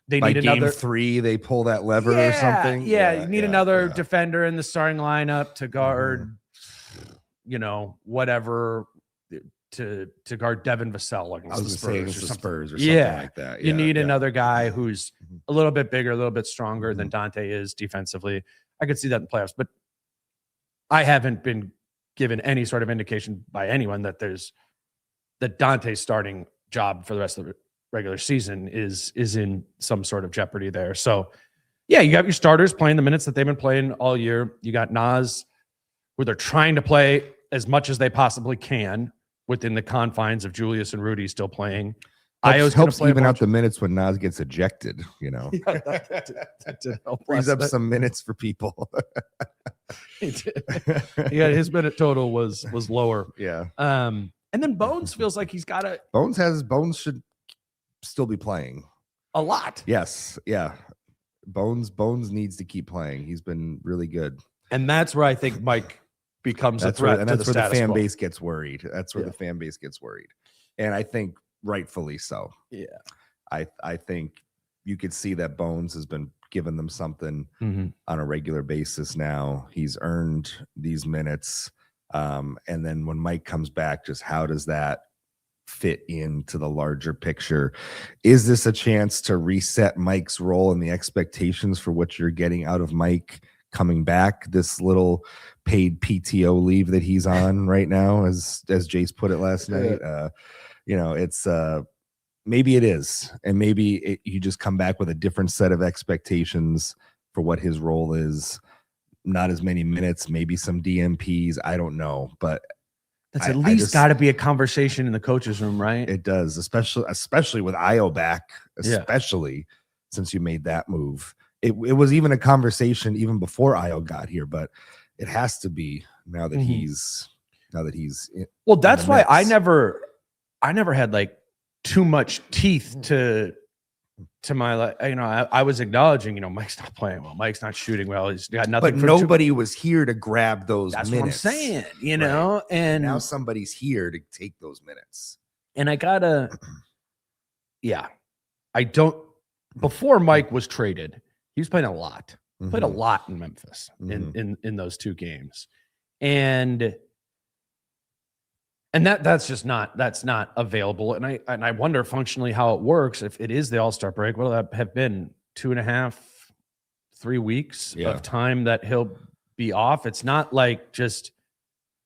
they By need game another 3, they pull that lever or something. Yeah, you need another defender in the starting lineup to guard, whatever to guard Devin Vassell against the Spurs or something. Spurs or something like that. You need another guy who's a little bit bigger, a little bit stronger than Dante is defensively. I could see that in playoffs, but I haven't been given any sort of indication by anyone that Dante's starting job for the rest of the regular season is in some sort of jeopardy there. So yeah, you got your starters playing the minutes that they've been playing all year. You got Naz, where they're trying to play as much as they possibly can within the confines of Julius and Rudy still playing. Ayo's helps even out the minutes when Naz gets ejected, frees up some minutes for people. He did. Yeah, his minute total was lower. Yeah. And then Bones feels like he's got to. Bones should still be playing a lot. Yes. Yeah. Bones needs to keep playing. He's been really good. And that's where I think Mike becomes a threat. And that's where the fan base gets worried. That's where the fan base gets worried. And I think rightfully so. Yeah. I think you could see that Bones has been giving them something on a regular basis now. He's earned these minutes. And then when Mike comes back, just how does that fit into the larger picture? Is this a chance to reset Mike's role and the expectations for what you're getting out of Mike coming back, this little paid PTO leave that he's on right now, as Jace put it last night? It's maybe it is, and maybe you just come back with a different set of expectations for what his role is. Not as many minutes, maybe some DMPs, I don't know, but that's at least got to be a conversation in the coaches room, right? It does, especially with Ayo back, especially since you made that move. It was even a conversation even before Ayo got here, but it has to be now that he's well, that's why I never had like too much teeth to my, I was acknowledging, Mike's not playing well, Mike's not shooting well, he's got nothing. But nobody was here to grab those minutes. What I'm saying, right. And now somebody's here to take those minutes. And I gotta, I don't. Before Mike was traded, he was playing a lot. Played a lot in Memphis in those 2 games, and that's not available. And I wonder functionally how it works if it is the All-Star break. What'll that have been? 2.5, 3 weeks of time that he'll be off. It's not like just,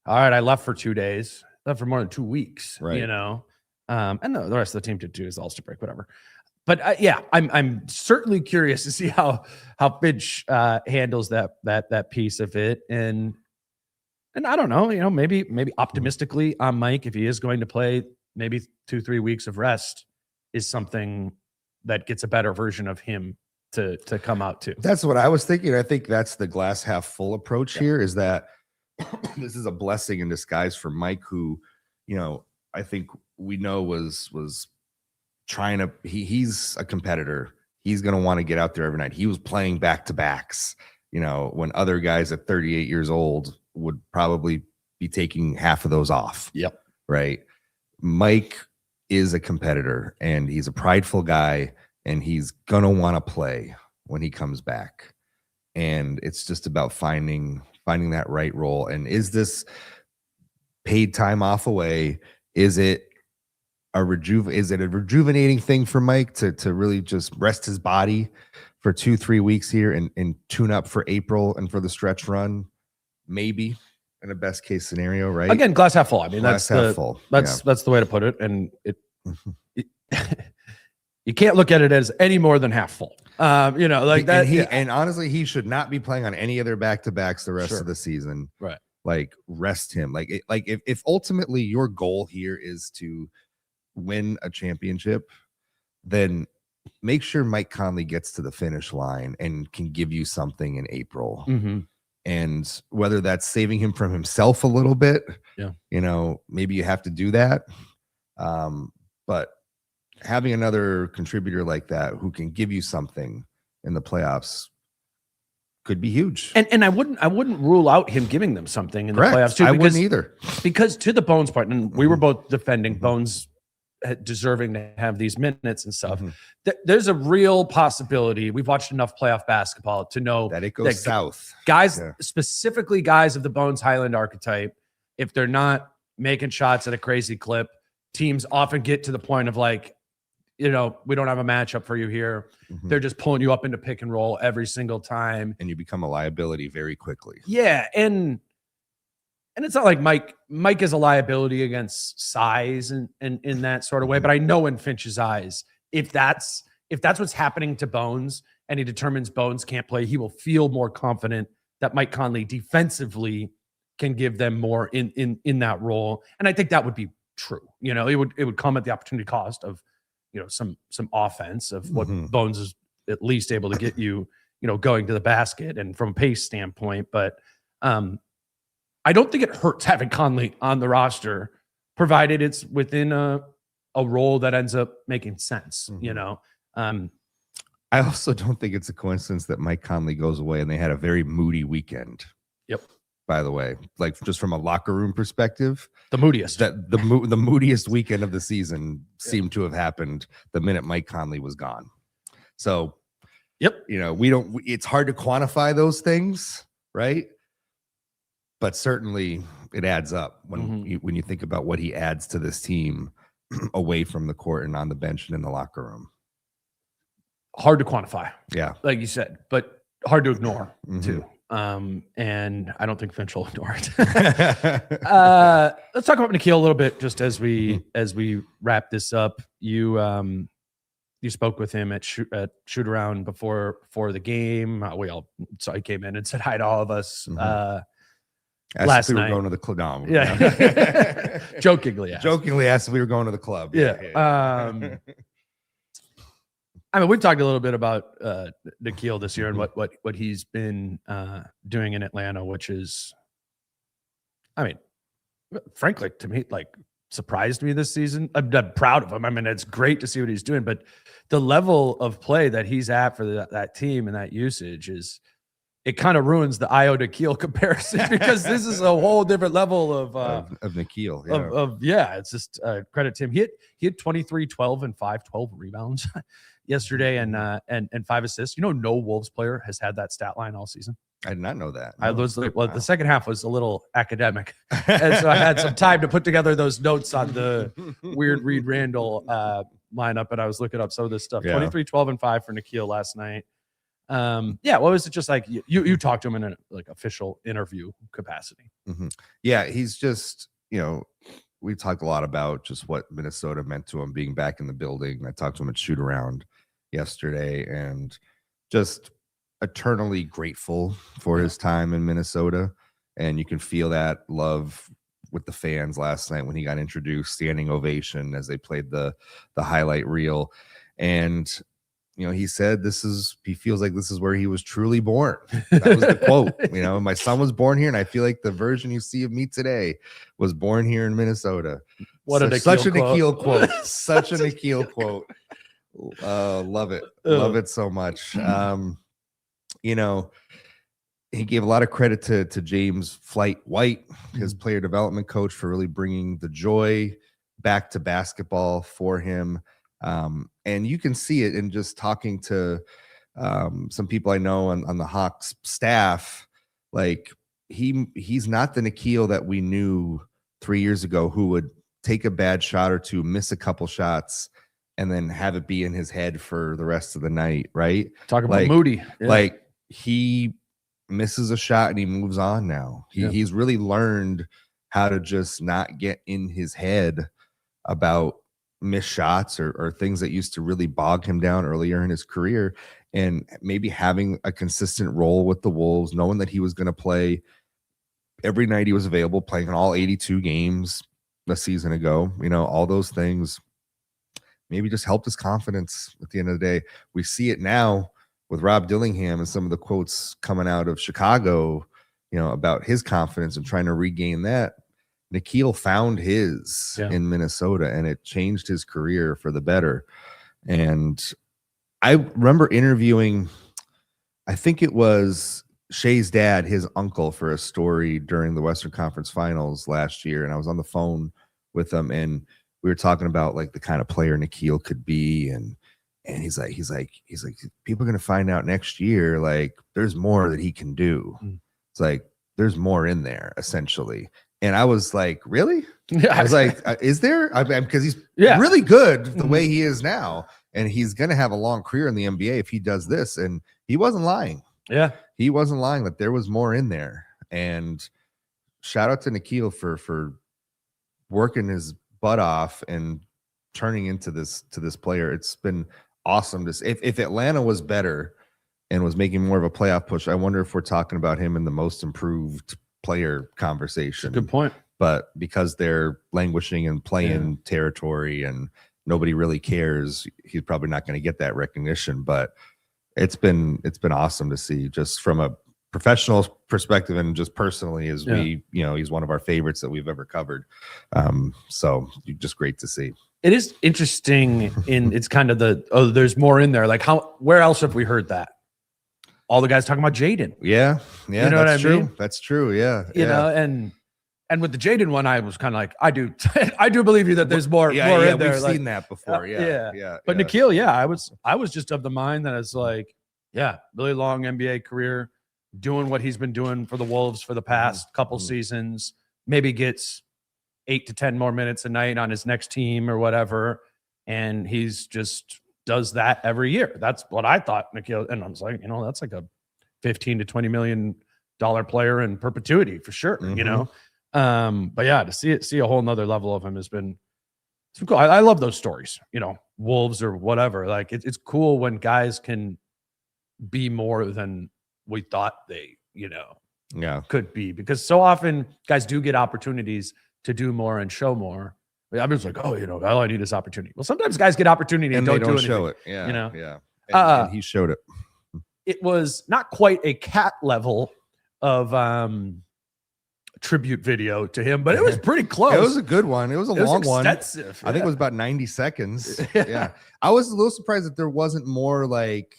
all right, I left for 2 days, left for more than 2 weeks, right? And the rest of the team did too, is the All-Star break, whatever. But I'm certainly curious to see how Finch handles that piece of it, and I don't know, maybe optimistically on Mike, if he is going to play, maybe 2-3 weeks of rest is something that gets a better version of him to come out to. That's what I was thinking. I think that's the glass half full approach here, is that this is a blessing in disguise for Mike, who, I think we know was trying to, he's a competitor. He's going to want to get out there every night. He was playing back-to-backs, when other guys at 38 years old would probably be taking half of those off. Yep. Right. Mike is a competitor, and he's a prideful guy, and he's going to want to play when he comes back. And it's just about finding that right role. And is this paid time off away? Is it a rejuvenating thing for Mike to really just rest his body for 2-3 weeks here and tune up for April and for the stretch run? Maybe in a best case scenario, right? Again, glass half full. I mean, glass half full. That's the way to put it. And you can't look at it as any more than half full. Like that. And honestly, he should not be playing on any other back-to-backs the rest of the season. Right. Like, rest him. If ultimately your goal here is to win a championship, then make sure Mike Conley gets to the finish line and can give you something in April. And whether that's saving him from himself a little bit, maybe you have to do that. But having another contributor like that who can give you something in the playoffs could be huge. And I wouldn't rule out him giving them something in the playoffs too. I wouldn't either. Because to the Bones part, and we were both defending Bones deserving to have these minutes and stuff. There's a real possibility. We've watched enough playoff basketball to know that it goes south. Guys, specifically guys of the Bones Highland archetype, if they're not making shots at a crazy clip, teams often get to the point of like, we don't have a matchup for you here. They're just pulling you up into pick and roll every single time. And you become a liability very quickly. Yeah. And it's not like Mike is a liability against size and in that sort of way. But I know in Finch's eyes, if that's what's happening to Bones and he determines Bones can't play, he will feel more confident that Mike Conley defensively can give them more in that role. And I think that would be true. It would come at the opportunity cost of, some offense of what Bones is at least able to get you, going to the basket and from a pace standpoint. But I don't think it hurts having Conley on the roster, provided it's within a role that ends up making sense. I also don't think it's a coincidence that Mike Conley goes away and they had a very moody weekend. Yep. By the way, like just from a locker room perspective, the moodiest. The moodiest weekend of the season seemed to have happened the minute Mike Conley was gone. So, yep. It's hard to quantify those things, right? But certainly it adds up when you think about what he adds to this team away from the court and on the bench and in the locker room. Hard to quantify. Yeah. Like you said, but hard to ignore too. And I don't think Finch will ignore it. Let's talk about Nickeil a little bit just as we wrap this up. You spoke with him at shoot around before the game. He came in and said hi to all of us. Last night, we were going to the club. No, yeah. Jokingly asked if we were going to the club. Yeah. I mean, we've talked a little bit about Nickeil this year and what he's been doing in Atlanta, which is, I mean, frankly, to me, like surprised me this season. I'm proud of him. I mean, it's great to see what he's doing, but the level of play that he's at for that team and that usage it kind of ruins the Ayo Nickeil comparison because this is a whole different level of Nickeil. Yeah. It's just credit to him. He had 23, 12, and 5, 12 rebounds yesterday and 5 assists. No Wolves player has had that stat line all season. I did not know that. I was like, the second half was a little academic, and so I had some time to put together those notes on the weird Reed Randle lineup, and I was looking up some of this stuff. 23, 12, and 5 for Nickeil last night. What was it just like? You talked to him in a like official interview capacity. Yeah, he's just we talked a lot about just what Minnesota meant to him being back in the building. I talked to him at shoot around yesterday and just eternally grateful for his time in Minnesota. And you can feel that love with the fans last night when he got introduced, standing ovation as they played the highlight reel. And he said he feels like this is where he was truly born. That was the quote. My son was born here, and I feel like the version you see of me today was born here in Minnesota. Such a Nickeil quote. Such a Nickeil quote. Love it. Love it so much. He gave a lot of credit to James Flight White, his player development coach, for really bringing the joy back to basketball for him. And you can see it in just talking to some people I know on the Hawks staff. Like he's not the Nickeil that we knew 3 years ago, who would take a bad shot or two, miss a couple shots, and then have it be in his head for the rest of the night. Right? Talking about Moody. Yeah. Like he misses a shot and he moves on now. He's really learned how to just not get in his head about missed shots or things that used to really bog him down earlier in his career, and maybe having a consistent role with the Wolves, knowing that he was going to play every night he was available, playing in all 82 games a season ago, all those things maybe just helped his confidence at the end of the day. We see it now with Rob Dillingham and some of the quotes coming out of Chicago, about his confidence and trying to regain that. Nickeil found his in Minnesota, and it changed his career for the better. And I remember interviewing, I think it was Shea's dad, his uncle, for a story during the Western Conference Finals last year. And I was on the phone with him, and we were talking about like the kind of player Nikhil could be, and he's like, people are gonna find out next year. Like, there's more that he can do. It's like there's more in there, essentially. And I was like, really? Yeah. I was like, is there? Because he's really good the way he is now, and he's gonna have a long career in the NBA if he does this. And he wasn't lying. Yeah, he wasn't lying that there was more in there. And shout out to Nikhil for working his butt off and turning into this player. It's been awesome to see. If Atlanta was better and was making more of a playoff push, I wonder if we're talking about him in the most improved player conversation. Good point. But because they're languishing and playing territory and nobody really cares, he's probably not going to get that recognition. But it's been awesome to see, just from a professional perspective and just personally, as we, he's one of our favorites that we've ever covered. So just great to see. It is interesting it's kind of there's more in there. Like, where else have we heard that? All the guys talking about Jaden. Yeah. You know that's what I true. mean? That's true. Yeah. You know, and with the Jaden one, I was kind of like, I do believe you that there's more in there. We've seen that before. But Nikhil, I was just of the mind that it's like, really long NBA career, doing what he's been doing for the Wolves for the past couple seasons, maybe gets 8 to 10 more minutes a night on his next team or whatever. And he's just does that every year. That's what I thought, Nikhil. And I was like, that's like a $15 to $20 million player in perpetuity for sure, But to see a whole nother level of him has been cool. I love those stories, Wolves or whatever. Like it's cool when guys can be more than we thought they, could be, because so often guys do get opportunities to do more and show more. I'm just like, all I need is opportunity. Well, sometimes guys get opportunity and don't show it. Yeah. And he showed it. It was not quite a cat level of tribute video to him, but it was pretty close. It was a good one. It was a long one. I think it was about 90 seconds. I was a little surprised that there wasn't more like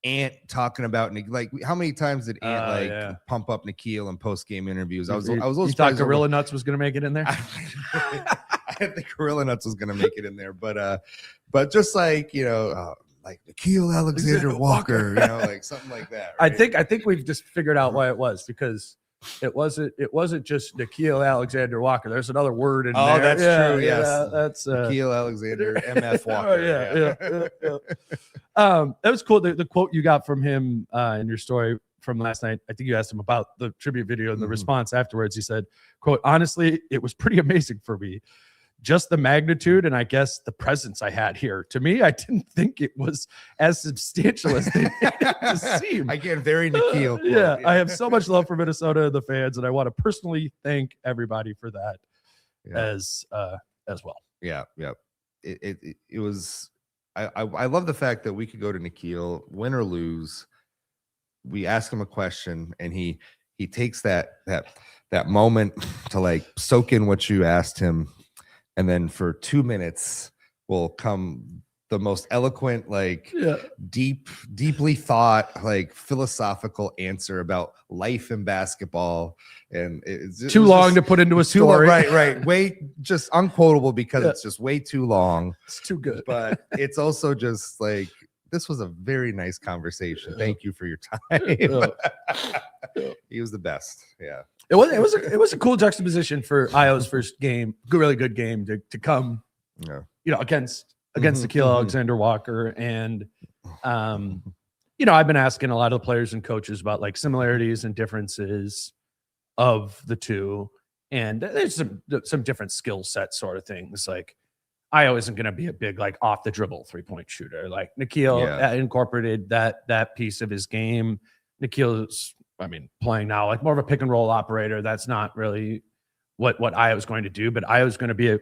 Ant talking about like how many times did Ant pump up Nikhil in post game interviews? I was a little surprised. Thought Gorilla Nuts was going to make it in there. I didn't think Gorilla Nuts was going to make it in there, but just like like Nikhil Alexander Walker, like something like that. Right? I think we've just figured out why it was, because it wasn't just Nikhil Alexander Walker. There's another word in there. Oh, that's true. Yes, that's Nikhil Alexander MF Walker. That was cool. The quote you got from him in your story from last night, I think you asked him about the tribute video, and the response afterwards, he said, quote, "Honestly, it was pretty amazing for me. Just the magnitude and I guess the presence I had here. To me, I didn't think it was as substantial as they made it to seem." Again, very Nikhil. I have so much love for Minnesota and the fans, and I want to personally thank everybody for that as well. Yeah. It was. I love the fact that we could go to Nikhil, win or lose. We ask him a question, and he takes that moment to like soak in what you asked him. And then for 2 minutes will come the most eloquent, like deeply thought, like philosophical answer about life and basketball. And it's too long to put into a story. Right. Way just unquotable because it's just way too long. It's too good. But it's also just like, this was a very nice conversation. Thank you for your time. He was the best. Yeah. It was a cool juxtaposition for Ayo's first game, really good game to come, against Nikhil Alexander Walker. And, I've been asking a lot of the players and coaches about like similarities and differences of the two. And there's some different skill set sort of things. Like Ayo isn't going to be a big, like off the dribble 3-point shooter. Like Nikhil incorporated that piece of his game. Nikhil's, playing now like more of a pick and roll operator. That's not really what Ayo is going to do, but Ayo is going to be if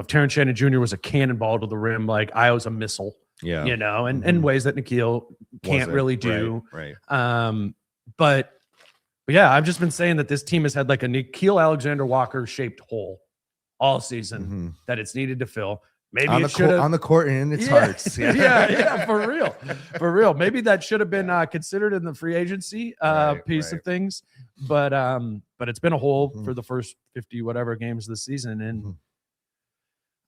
Terrence Shannon Jr. was a cannonball to the rim, like Ayo's a missile, and ways that Nikhil can't really do. Right. But I've just been saying that this team has had like a Nikhil Alexander Walker shaped hole all season that it's needed to fill. Maybe on the court and in its hearts. For real. Maybe that should have been considered in the free agency piece of things, but it's been a hole for the first 50 whatever games of the season, and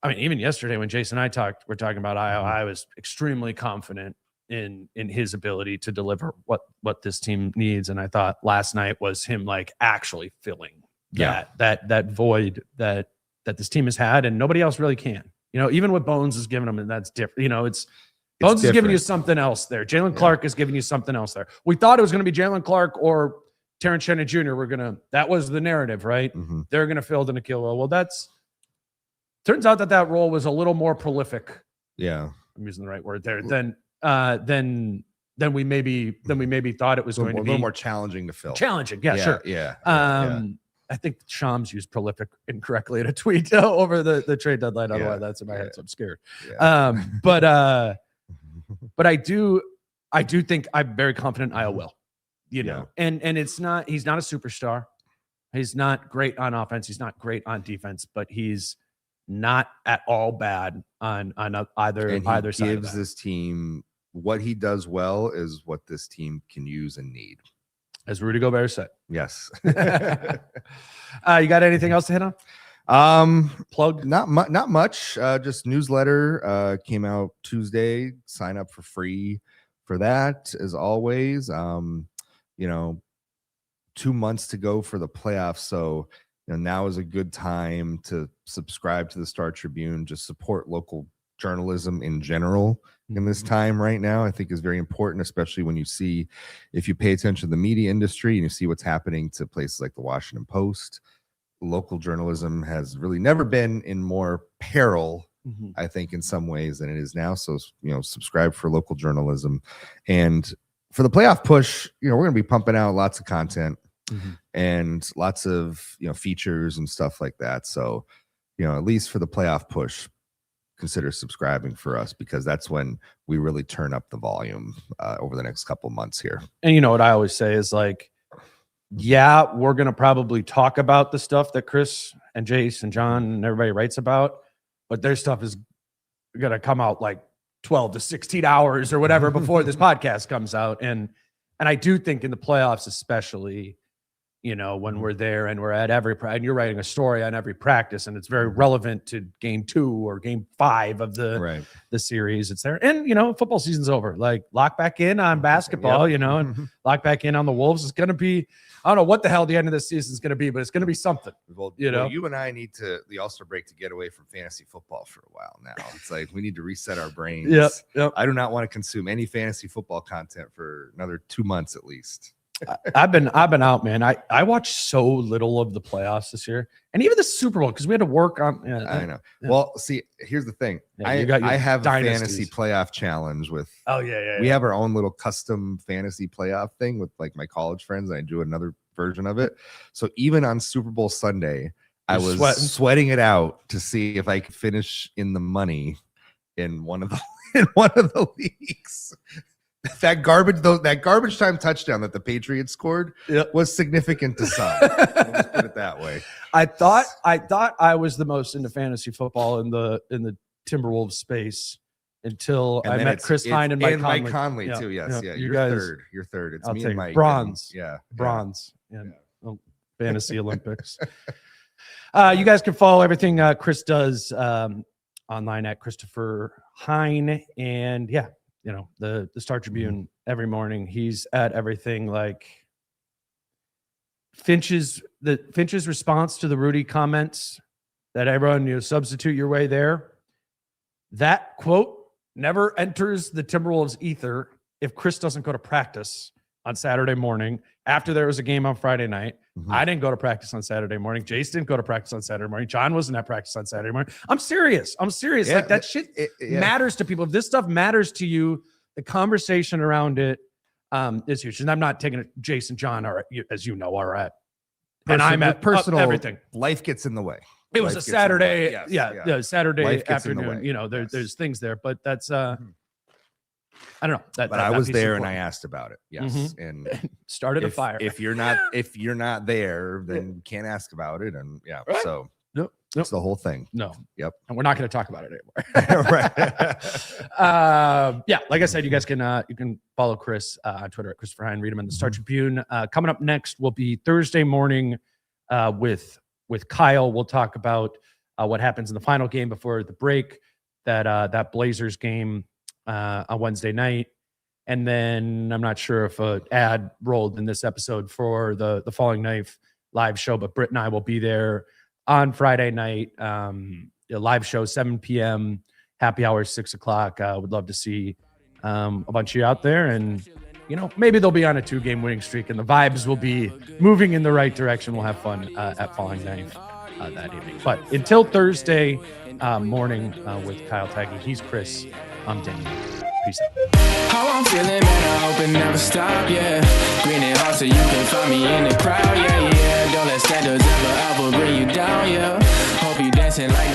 I mean, even yesterday when Jason and we're talking about Ayo, I was extremely confident in his ability to deliver what this team needs. And I thought last night was him like actually filling that void that this team has had, and nobody else really can. You know, even what Bones is giving them, and that's different. You know, Bones is giving you something else there. Jalen Clark is giving you something else there. We thought it was going to be Jalen Clark or Terrence Shannon Jr. That was the narrative, right? They're going to fill the Nikhil role. Well, turns out that role was a little more prolific. Yeah. I'm using the right word there. Than we maybe thought it was going to be. A little more challenging to fill. Challenging. Yeah, sure. Yeah. I think Shams used prolific incorrectly in a tweet over the trade deadline. Otherwise, that's in my head, so I'm scared. Yeah. But I do think I'm very confident Ayo will. You know, and he's not a superstar. He's not great on offense. He's not great on defense, but he's not at all bad on either side. Gives this team what he does well is what this team can use and need. As Rudy Gobert said. Yes. You got anything else to hit on? Plug? Not much. Just newsletter came out Tuesday. Sign up for free for that as always. 2 months to go for the playoffs, so now is a good time to subscribe to the Star Tribune. Just support local journalism in general in this time right now. I think is very important, especially when if you pay attention to the media industry and you see what's happening to places like the Washington Post. Local journalism has really never been in more peril, I think, in some ways than it is now. So, subscribe for local journalism. And for the playoff push, we're going to be pumping out lots of content and lots of, features and stuff like that. So, at least for the playoff push, consider subscribing for us, because that's when we really turn up the volume over the next couple months here. And you know what I always say is like, we're going to probably talk about the stuff that Chris and Jace and John and everybody writes about, but their stuff is going to come out like 12 to 16 hours or whatever before this podcast comes out. And I do think in the playoffs, especially, when we're there and we're at and you're writing a story on every practice, and it's very relevant to game 2 or game 5 of the series. It's there. And, football season's over. Like, lock back in on basketball, and lock back in on the Wolves. It's going to be, I don't know what the hell the end of the season is going to be, but it's going to be something. Well, you and I need the All-Star break to get away from fantasy football for a while now. It's like we need to reset our brains. Yep. I do not want to consume any fantasy football content for another 2 months at least. I've been out, man. I watched so little of the playoffs this year, and even the Super Bowl, because we had to work on. I know. Yeah. Well, see, here's the thing. I have dynasties. A fantasy playoff challenge with. Oh yeah. We have our own little custom fantasy playoff thing with like my college friends. I do another version of it. So even on Super Bowl Sunday, I was sweating it out to see if I could finish in the money in one of the leagues. That garbage time touchdown that the Patriots scored was significant to some. Let's put it that way. I thought I was the most into fantasy football in the Timberwolves space until I met Chris Hine and Mike Conley too. Yes, you guys, you're third. It's I'll me take and Mike. Bronze. Bronze. Fantasy Olympics. You guys can follow everything Chris does online at Christopher Hine, and the Star Tribune every morning. He's at everything. Like Finch's response to the Rudy comments that everyone substitute your way there. That quote never enters the Timberwolves ether if Chris doesn't go to practice on Saturday morning after there was a game on Friday night. I didn't go to practice on Saturday morning. Jace didn't go to practice on Saturday morning. John wasn't at practice on Saturday morning. I'm serious. Yeah, like that shit matters to people. If this stuff matters to you, the conversation around it is huge. And I'm not taking it. Jace and John are, as you know, are at. And I'm at personal everything. Life gets in the way. It was a Saturday. Saturday afternoon. There's things there, but that's I don't know. But I was there and I asked about it. Yes. And started a fire. If you're not there, then you can't ask about it. And so it's the whole thing. No. Yep. And we're not going to talk about it anymore. Like I said, you guys can follow Chris on Twitter at Christopher Hine, read him in the Star Tribune. Coming up next will be Thursday morning with Kyle. We'll talk about what happens in the final game before the break, that Blazers game on Wednesday night. And then I'm not sure if an ad rolled in this episode for the Falling Knife live show, but Britt and I will be there on Friday night. A live show, 7 p.m., happy hour, 6 o'clock. Would love to see a bunch of you out there. And, maybe they'll be on a 2-game winning streak and the vibes will be moving in the right direction. We'll have fun at Falling Knife that evening. But until Thursday morning with Kyle Taggy, he's Chris. I'm Dane. Peace out. How I'm feeling, man, I hope it never stop, yeah. Green and hot so you can find me in the crowd, yeah, yeah. Don't let standards ever bring you down, yeah. Hope you dancing like